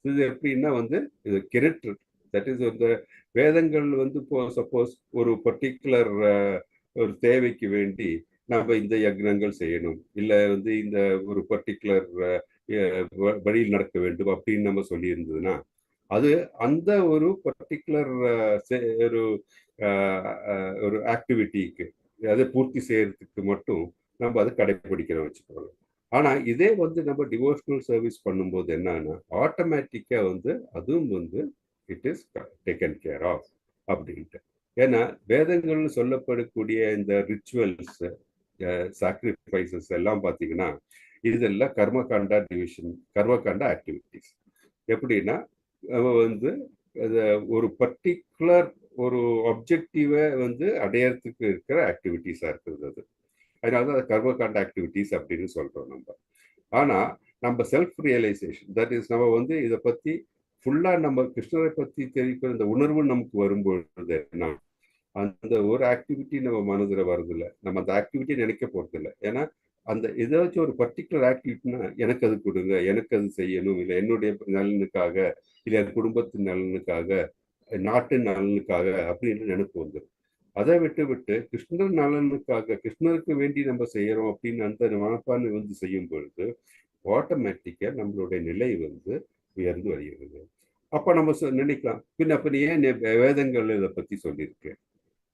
இது எப்படின்னா வந்து இது கிரேட்டர், தட் இஸ் இந்த வேதங்கள் வந்து இப்போ சப்போஸ் ஒரு பர்டிகுலர் ஒரு தேவைக்கு வேண்டி நம்ம இந்த யக்னங்கள் செய்யணும், இல்லை வந்து இந்த ஒரு பர்டிகுலர் வழியில் நடக்க வேண்டும் அப்படின்னு நம்ம சொல்லி இருந்ததுன்னா அது அந்த ஒரு பர்டிகுலர் ஒரு ஆக்டிவிட்டிக்கு அதை பூர்த்தி செய்யறதுக்கு மட்டும் நம்ம அதை கடைபிடிக்கிறோம் வச்சுக்கோங்க. ஆனா இதே வந்து நம்ம டிவோஷனல் சர்வீஸ் பண்ணும்போது என்னன்னா ஆட்டோமேட்டிக்கா வந்து அதுவும் வந்து it is taken care of அப்படின்ட்டு. ஏன்னா வேதங்கள்னு சொல்லப்படக்கூடிய இந்த ரிச்சுவல்ஸ் சாக்ரிஃபைசஸ் எல்லாம் பார்த்தீங்கன்னா இதெல்லாம் கர்மகாண்டா டிவிஷன், கர்மகாண்டா ஆக்டிவிட்டிஸ். எப்படின்னா நம்ம வந்து ஒரு பர்டிகுலர் ஒரு ஆப்ஜெக்டிவை வந்து அடையறதுக்கு இருக்கிற ஆக்டிவிட்டிஸா இருக்கிறது. அது அதனால தான் கர்மகாண்ட ஆக்டிவிட்டிஸ் அப்படின்னு சொல்றோம் நம்ம. ஆனா நம்ம செல்ஃப் ரியலைசேஷன், தட் இஸ் நம்ம வந்து இதை பத்தி ஃபுல்லா நம்ம கிருஷ்ணரை பத்தி தெரிவிக்கிற இந்த உணர்வு நமக்கு வரும்பொழுது அந்த ஒரு ஆக்டிவிட்டி நம்ம மனதில் வருதில்லை, நம்ம அந்த ஆக்டிவிட்டியை நினைக்க போறது இல்லை. ஏன்னா அந்த ஏதாச்சும் ஒரு பர்டிகுலர் ஆக்டிவிட்டினா எனக்கு அது கொடுங்க, எனக்கு அது செய்யணும், இல்லை என்னுடைய நலனுக்காக, இல்லை என் குடும்பத்தின் நலனுக்காக, நாட்டின் நலனுக்காக அப்படின்னு நினைப்பு வந்துடும். அதை விட்டு கிருஷ்ணர் நலனுக்காக கிருஷ்ணருக்கு வேண்டி நம்ம செய்யறோம் அப்படின்னு அந்த மனப்பான்மை வந்து செய்யும் பொழுது ஆட்டோமேட்டிக்கா நம்மளுடைய நிலை வந்து உயர்ந்து வருகிறது. அப்ப நம்ம நினைக்கலாம், பின்ன ஏன் வேதங்கள் இதை பத்தி சொல்லியிருக்கு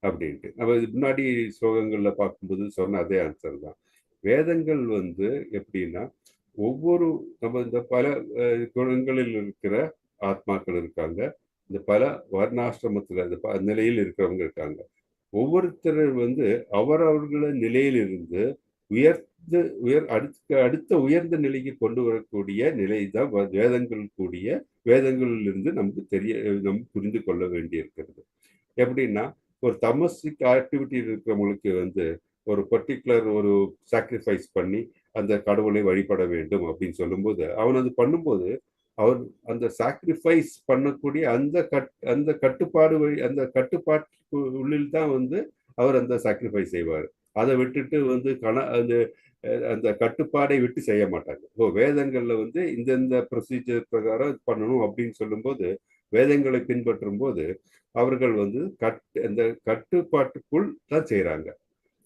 அப்படின்ட்டு. நம்ம முன்னாடி ஸ்லோகங்கள்ல பார்க்கும்போது சொன்ன அதே ஆன்சர் தான். வேதங்கள் வந்து எப்படின்னா ஒவ்வொரு நம்ம இந்த பல குணங்களில் இருக்கிற ஆத்மாக்கள் இருக்காங்க, இந்த பல வர்ணாசிரமத்துல இந்த நிலையில் இருக்கிறவங்க இருக்காங்க. ஒவ்வொருத்தர் வந்து அவரவர்கள நிலையிலிருந்து அடுத்த உயர்ந்த நிலைக்கு கொண்டு வரக்கூடிய நிலை தான் வேதங்கள் கூடிய வேதங்களிலிருந்து நம்ம புரிந்து கொள்ள வேண்டி இருக்கிறது. எப்படின்னா ஒரு தமசிக் ஆக்டிவிட்டி இருக்கிறவங்களுக்கு வந்து ஒரு பர்டிகுலர் ஒரு சாக்ரிஃபைஸ் பண்ணி அந்த கடவுளை வழிபட வேண்டும் அப்படின்னு சொல்லும்போது அவன் அது பண்ணும்போது அவர் அந்த சாக்ரிஃபைஸ் பண்ணக்கூடிய அந்த கட்டுப்பாடு அந்த கட்டுப்பாட்டு உள்ளில் தான் வந்து அவர் அந்த சாக்ரிஃபைஸ் செய்வார். அதை விட்டுட்டு வந்து அந்த கட்டுப்பாடை விட்டு செய்ய மாட்டாங்க. வேதங்கள்ல வந்து இந்த ப்ரொசீஜர் பிரகாரம் பண்ணணும் அப்படின்னு சொல்லும்போது வேதங்களை பின்பற்றும் போது அவர்கள் வந்து அந்த கட்டுப்பாட்டுக்குள் தான் செய்யறாங்க.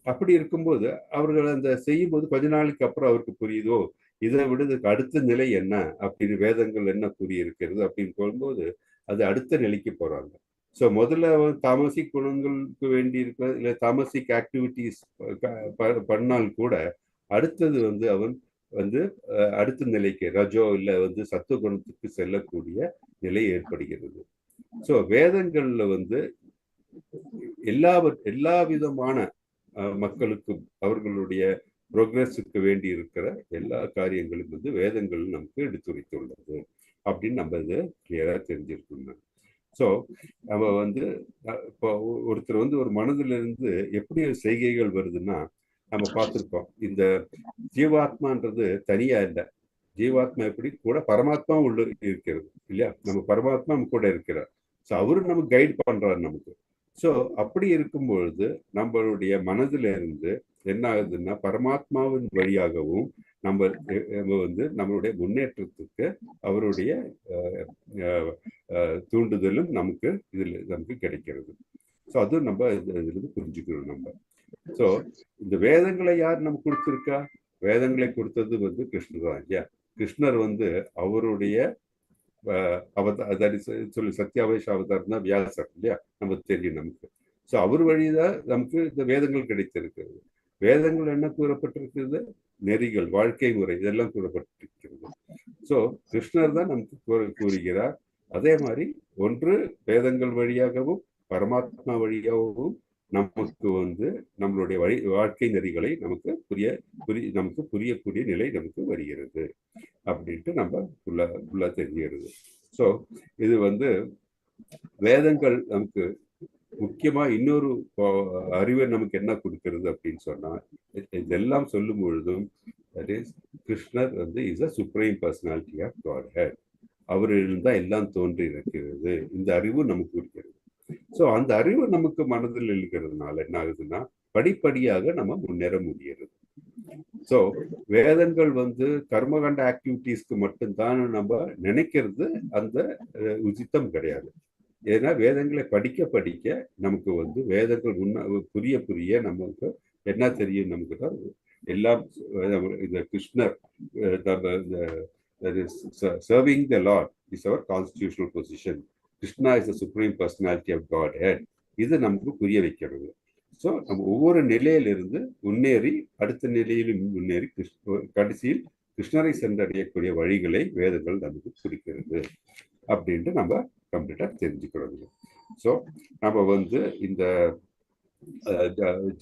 அப்படி இருக்கும்போது அவர்கள் அந்த செய்யும்போது கொஞ்ச நாளைக்கு அப்புறம் அவருக்கு புரியுதோ இதை விடுறதுக்கு அடுத்த நிலை என்ன அப்படின்னு வேதங்கள் என்ன கூறியிருக்கிறது அப்படின்னு சொல்லும்போது அது அடுத்த நிலைக்கு போறாங்க. ஸோ முதல்ல தாமசிக் குணங்களுக்கு வேண்டி இருக்கிற இல்லை தாமசிக் ஆக்டிவிட்டிஸ் பண்ணால் கூட அடுத்தது வந்து அவன் வந்து அடுத்த நிலைக்கு ரஜோ இல்லை வந்து சத்துவ குணத்துக்கு செல்லக்கூடிய நிலை ஏற்படுகிறது. ஸோ வேதங்கள்ல வந்து எல்லா விதமான மக்களுக்கும் அவர்களுடைய ப்ரோக்ரஸுக்கு வேண்டி இருக்கிற எல்லா காரியங்களும் வந்து வேதங்கள் நமக்கு எடுத்துரைத்துள்ளது அப்படின்னு நம்ம இதை கிளியரா தெரிஞ்சிருக்கணும். ஸோ நம்ம வந்து இப்போ ஒருத்தர் வந்து ஒரு மனதிலிருந்து எப்படி செய்கைகள் வருதுன்னா நம்ம பார்த்துருக்கோம். இந்த ஜீவாத்மான்றது தனியா இல்லை, ஜீவாத்மா எப்படி கூட பரமாத்மா உள்ள இருக்கிறது இல்லையா, நம்ம பரமாத்மா கூட இருக்கிறார். ஸோ அவரு நமக்கு கைட் பண்றாரு நமக்கு. ஸோ அப்படி இருக்கும் பொழுது நம்மளுடைய மனதில இருந்து என்ன ஆகுதுன்னா பரமாத்மாவின் வழியாகவும் நம்ம வந்து நம்மளுடைய முன்னேற்றத்துக்கு அவருடைய தூண்டுதலும் நமக்கு கிடைக்கிறது. ஸோ அது நம்ம இதுல புரிஞ்சுக்கணும் நம்ம. ஸோ இந்த வேதங்களை யார் நம்ம கொடுத்துருக்கா? வேதங்களை கொடுத்தது வந்து கிருஷ்ணர் தான் இல்லையா. கிருஷ்ணர் வந்து அவருடைய சொல்லி சத்யாவேஷ அவதாரம் தான் வியாசர் இல்லையா, நமக்கு தெரியும் நமக்கு. ஸோ அவர் வழிதான் நமக்கு இந்த வேதங்கள் கிடைத்திருக்கிறது. வேதங்கள் என்ன கூறப்பட்டிருக்கிறது? நெறிகள், வாழ்க்கை முறை, இதெல்லாம் கூறப்பட்டிருக்கிறது. ஸோ கிருஷ்ணர் தான் நமக்கு கூறுகிறார். அதே மாதிரி ஒன்று வேதங்கள் வழியாகவும் பரமாத்மா வழியாகவும் நமக்கு வந்து நம்மளுடைய வாழ்க்கை நெறிகளை நமக்கு புரியக்கூடிய நிலை நமக்கு வருகிறது அப்படின்ட்டு நம்ம ஃபுல்லா தெரிகிறது. ஸோ இது வந்து வேதங்கள் நமக்கு முக்கியமா இன்னொரு அறிவை நமக்கு என்ன கொடுக்கிறது அப்படின்னு சொன்னா இதெல்லாம் சொல்லும் பொழுதும் கிருஷ்ணர் வந்து is a supreme personality of Godhead. அவரிடம் தான் எல்லாம் தோன்றி இருக்கிறது. இந்த அறிவு நமக்கு இருக்கிறது. ஸோ அந்த அறிவு நமக்கு மனதில் இருக்கிறதுனால என்ன ஆகுதுன்னா படிப்படியாக நம்ம முன்னேற முடிகிறது. ஸோ வேதங்கள் வந்து கர்மகண்ட ஆக்டிவிட்டீஸ்க்கு மட்டும்தான் நம்ம நினைக்கிறது அந்த உச்சித்தம் கிடையாது. ஏன்னா வேதங்களை படிக்க படிக்க நமக்கு வந்து வேதங்கள் புரிய புரிய நமக்கு என்ன தெரியும், நமக்கு எல்லாம் இந்த கிருஷ்ணர் serving the lord is our constitutional position, Krishna is the supreme personality of Godhead, இது நமக்கு புரிய வைக்கிறது. ஸோ நம்ம ஒவ்வொரு நிலையிலிருந்து முன்னேறி அடுத்த நிலையிலும் முன்னேறி கடைசியில் கிருஷ்ணரை சென்றடையக்கூடிய வழிகளை வேதங்கள் நமக்கு குறிக்கிறது அப்படின்ட்டு நம்ம கம்ப்ளீட்டா தெரிஞ்சுக்கிறது. ஸோ நம்ம வந்து இந்த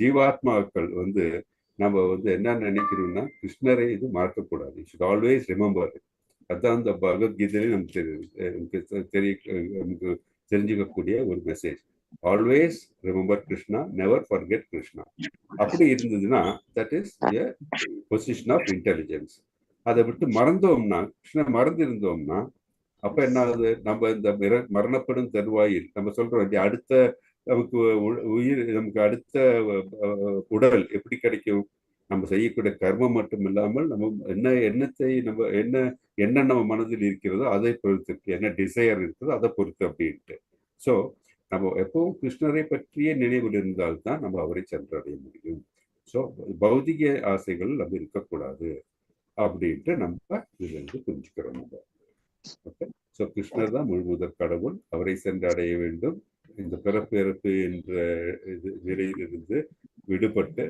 ஜீவாத்மாக்கள் வந்து நம்ம வந்து என்ன நினைக்கிறோம்னா கிருஷ்ணரை இது மறக்கக்கூடாது, ஷுட் ஆல்வேஸ் ரிமெம்பர். அதுதான் இந்த பகவத்கீதையில நமக்கு தெரிஞ்சுக்கக்கூடிய ஒரு message. Always remember Krishna, never forget Krishna. அப்படி இருந்ததுன்னா that is a position of intelligence. அதை விட்டு மறந்தோம்னா, கிருஷ்ணன் மறந்து இருந்தோம்னா அப்ப என்ன ஆகுது, நம்ம இந்த மரணப்படும் தருவாயில் நம்ம சொல்றோம் அடுத்த நமக்கு உயிர், நமக்கு அடுத்த உடல் எப்படி கிடைக்கும், நம்ம செய்யக்கூடிய கர்மம் மட்டும் இல்லாமல் நம்ம என்ன எண்ணத்தை நம்ம என்ன நம்ம மனதில் இருக்கிறதோ அதை பொறுத்து, என்ன டிசையர் இருக்கிறதோ அதை பொறுத்து அப்படின்ட்டு. ஸோ நம்ம எப்பவும் கிருஷ்ணரை பற்றிய நினைவில் இருந்தால்தான் நம்ம அவரை சென்றடைய முடியும். ஸோ பௌதிக ஆசைகள் நம்ம இருக்கக்கூடாது அப்படின்ட்டு நம்ம இதுல இருந்து புரிஞ்சுக்கிறோம் நம்ம. ஓகே, ஸோ கிருஷ்ணர் தான் முழுமுதற் கடவுள், அவரை சென்று அடைய வேண்டும். இந்த பிறப்பு என்ற நிலையிலிருந்து விடுபட்டு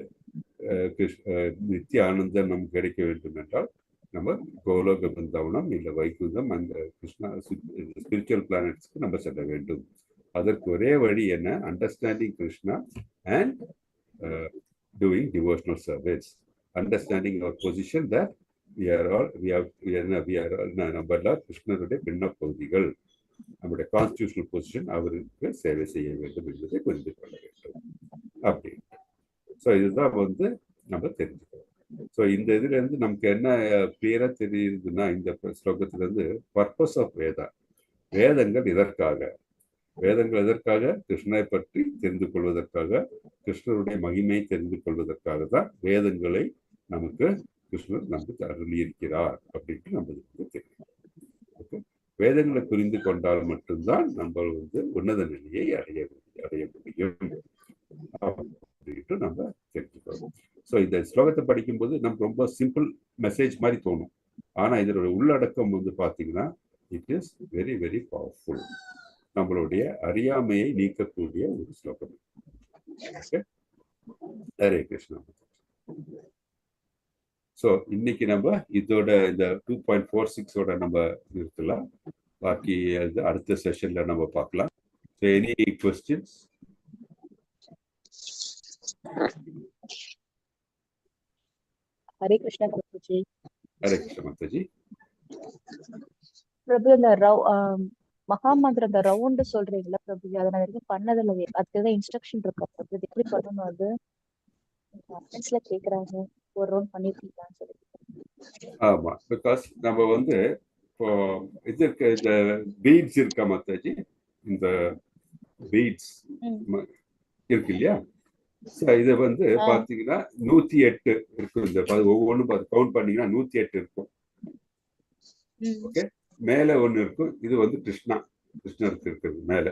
நித்திய ஆனந்தம் நமக்கு கிடைக்க வேண்டும் என்றால் நம்ம கோலோக பிருந்தாவனம் இல்லை வைகுந்தம், அந்த கிருஷ்ணா ஸ்பிரிச்சுவல் பிளானட்ஸ்க்கு நம்ம செல்ல வேண்டும். அதற்கு ஒரே வழி என்ன, understanding Krishna and doing devotional service, understanding our position that நம்ம கிருஷ்ணருடைய பின்ன பகுதிகள், நம்முடைய கான்ஸ்டிடியூஷனல் பொசிஷன், அவருக்கு சேவை செய்ய வேண்டும் என்பதை புரிந்து கொள்ள வேண்டும் அப்படின்னு. ஸோ இதுதான் வந்து நம்ம தெரிஞ்சுக்கிறோம். ஸோ இந்த இதுல இருந்து நமக்கு என்ன கிளியரா தெரியுதுன்னா, இந்த ஸ்லோகத்துல இருந்து பர்பஸ் ஆஃப் வேதா, வேதங்கள் எதற்காக கிருஷ்ணரை பற்றி தெரிந்து கொள்வதற்காக, கிருஷ்ணருடைய மகிமையை தெரிந்து கொள்வதற்காக தான் வேதங்களை நமக்கு கிருஷ்ணர் நமக்கு அருளியிருக்கிறார் அப்படின்ட்டு நம்மளுக்கு தெரியும். ஓகே, வேதங்களை புரிந்து கொண்டால் மட்டும்தான் நம்ம வந்து உன்னத நிலையை அடைய முடியும் அப்படின்ட்டு நம்ம தெரிஞ்சுக்கிறோம். ஸோ இந்த ஸ்லோகத்தை படிக்கும்போது நமக்கு ரொம்ப சிம்பிள் மெசேஜ் மாதிரி தோணும். ஆனா இதோட உள்ளடக்கம் வந்து பாத்தீங்கன்னா it is very very powerful. நம்மளுடைய அறியாமையை நீக்கக்கூடிய ஒரு ஸ்லோகம். ஓகே, ஹரே கிருஷ்ணா. ஸோ இன்னைக்கு நம்ம இதோட இந்த 2.46 நம்ம நிறுத்தலாம். பாக்கி அடுத்த செஷன்ல நம்ம பார்க்கலாம். So any questions? Hare Krishna பிரபுஜி. ஹரே கிருஷ்ண மாதாஜி. பிரபு, இந்த மகாமந்திரம் இந்த ரவுண்ட் சொல்றீங்களா பிரபுஜி, அதை நான் வரைக்கும் பண்ணதில்ல. அதுக்குதான் இன்ஸ்ட்ரக்ஷன் இருக்கா பிரபு, எப்படி பண்ணணும்? அது அட்டென்ஸ்ல கேக்குறாங்க, ஒரு ரவுண்ட் பண்ணிருக்கீங்களான்னு சொல்லி. ஆமா, பிகாஸ் நம்ம வந்து இப்போ இது இருக்கு, இந்த பீட்ஸ் இருக்கா மாதாஜி, இந்த பீட்ஸ் இருக்கு இல்லையா? இது வந்து பாத்தீங்கன்னா 108 இருக்கும். இந்த ஒவ்வொன்றும் கவுண்ட் பண்ணீங்கன்னா 108 இருக்கும். ஓகே, மேல ஒண்ணு இருக்கும், இது வந்து கிருஷ்ணருக்கு இருக்கிறது மேல.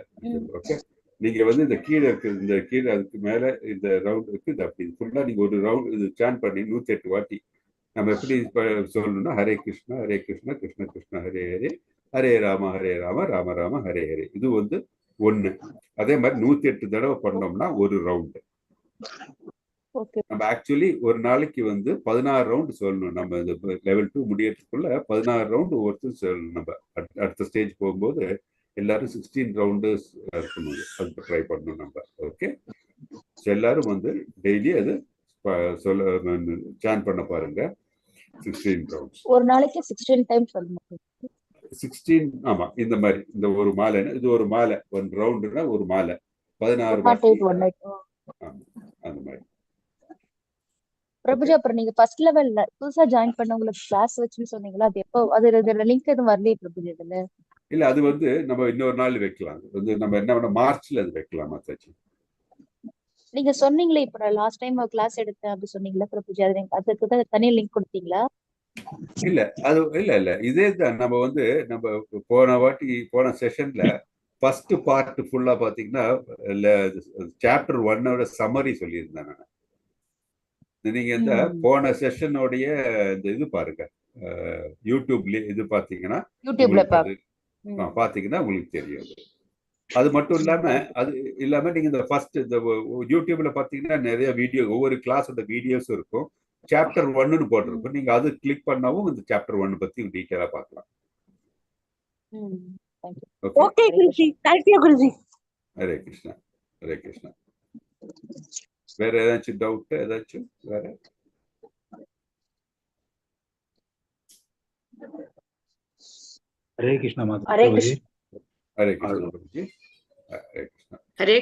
ஓகே, நீங்க வந்து இந்த கீழே இருக்குது, இந்த கீழே அதுக்கு மேல இந்த ரவுண்ட் இருக்கு. இது அப்படி ஃபுல்லா நீங்க ஒரு ரவுண்ட் இது சான் பண்ணி 108 வாட்டி நம்ம எப்படி சொல்லணும்னா, ஹரே கிருஷ்ணா கிருஷ்ண கிருஷ்ண ஹரே ஹரே, ஹரே ராம ராம ராம ஹரே ஹரே. இது வந்து 1. அதே மாதிரி 108 தடவை பண்ணோம்னா ஒரு ரவுண்டு. நம்ம ஆக்சுவலி ஒரு நாளைக்கு வந்து 16 ரவுண்ட் சொல்லணும். நம்ம இந்த லெவல் 2 முடியறதுக்குள்ள 16 ரவுண்ட் ஒவ்வொருத்தரும் சொல்லணும். நம்ம அடுத்த ஸ்டேஜ் போகும்போது எல்லாரும் 16 ரவுண்டு இருக்கணும். அதுக்கு ட்ரை பண்ணணும் நம்ம. ஓகே, எல்லாரும் வந்து டெய்லி அது சொல்ல சான் பண்ண பாருங்க. 16 ரவுண்ட்ஸ் ஒரு நாளைக்கு 16 டைம்ஸ் சொல்லணும். 16, ஆமா. இந்த மாதிரி இந்த ஒரு மாலை, இது ஒரு மாலை, 1 ரவுண்டுனா ஒரு மாலை 16 வாட்டி. அந்த மாதிரி. பிரபுஜி, அப்புறம் நீங்க ஃபர்ஸ்ட் லெவல்ல புதுசா ஜாயின் பண்ணவங்களுக்கு கிளாஸ் வச்சுன்னு சொன்னீங்களா, அது எப்போ? அது லிங்க் எதுவும் வரலையே பிரபுஜி இதுல? இல்ல அது வந்து நம்ம இன்னொரு நாள் வைக்கலாம். அது வந்து நம்ம என்ன பண்ண மார்ச்ல அது வைக்கலாம் மாதாஜி. நீங்க சொன்னீங்களே இப்ப நான் லாஸ்ட் டைம் கிளாஸ் எடுத்தேன் அப்படி சொன்னீங்களா பிரபுஜி, அதுக்கு தான் தனி லிங்க் கொடுத்தீங்களா? இல்ல அது இல்ல இதே தான். நம்ம வந்து நம்ம போன செஷன்ல ஃபர்ஸ்ட் பார்ட் ஃபுல்லா பாத்தீங்கன்னா சாப்டர் 1 சம்மரி சொல்லியிருந்தேன் நான். நீங்க இந்த போன செஷனோடைய இந்த இது பாருங்க, யூடியூப்ல இது பாத்தீங்கன்னா யூடியூப்ல பாத்தீங்கன்னா உங்களுக்கு தெரியும். அது மட்டும் இல்லாம நீங்க இந்த ஃபர்ஸ்ட் இந்த யூடியூப்ல பாத்தீங்கன்னா நிறைய வீடியோ, ஒவ்வொரு கிளாஸோட வீடியோஸ் இருக்கும். சாப்டர் 1 போட்டிருக்கும். நீங்க அது கிளிக் பண்ணாவும் இந்த சாப்டர் 1 பத்தி டீட்டெயிலா பார்க்கலாம். ஓகே குருஜி, தேங்க்யூ குருஜி. ஹரே கிருஷ்ணா, ஹரே கிருஷ்ணா. வேற ஏதாச்சும் டவுட் ஏதாச்சும் வேற? ஹரே கிருஷ்ணா மாதா ஹரே பிரபுஜி. கிருஷ்ணா. ஹரே கிருஷ்ணா பிரபுஜி. ஹரே கிருஷ்ணா. ஹரே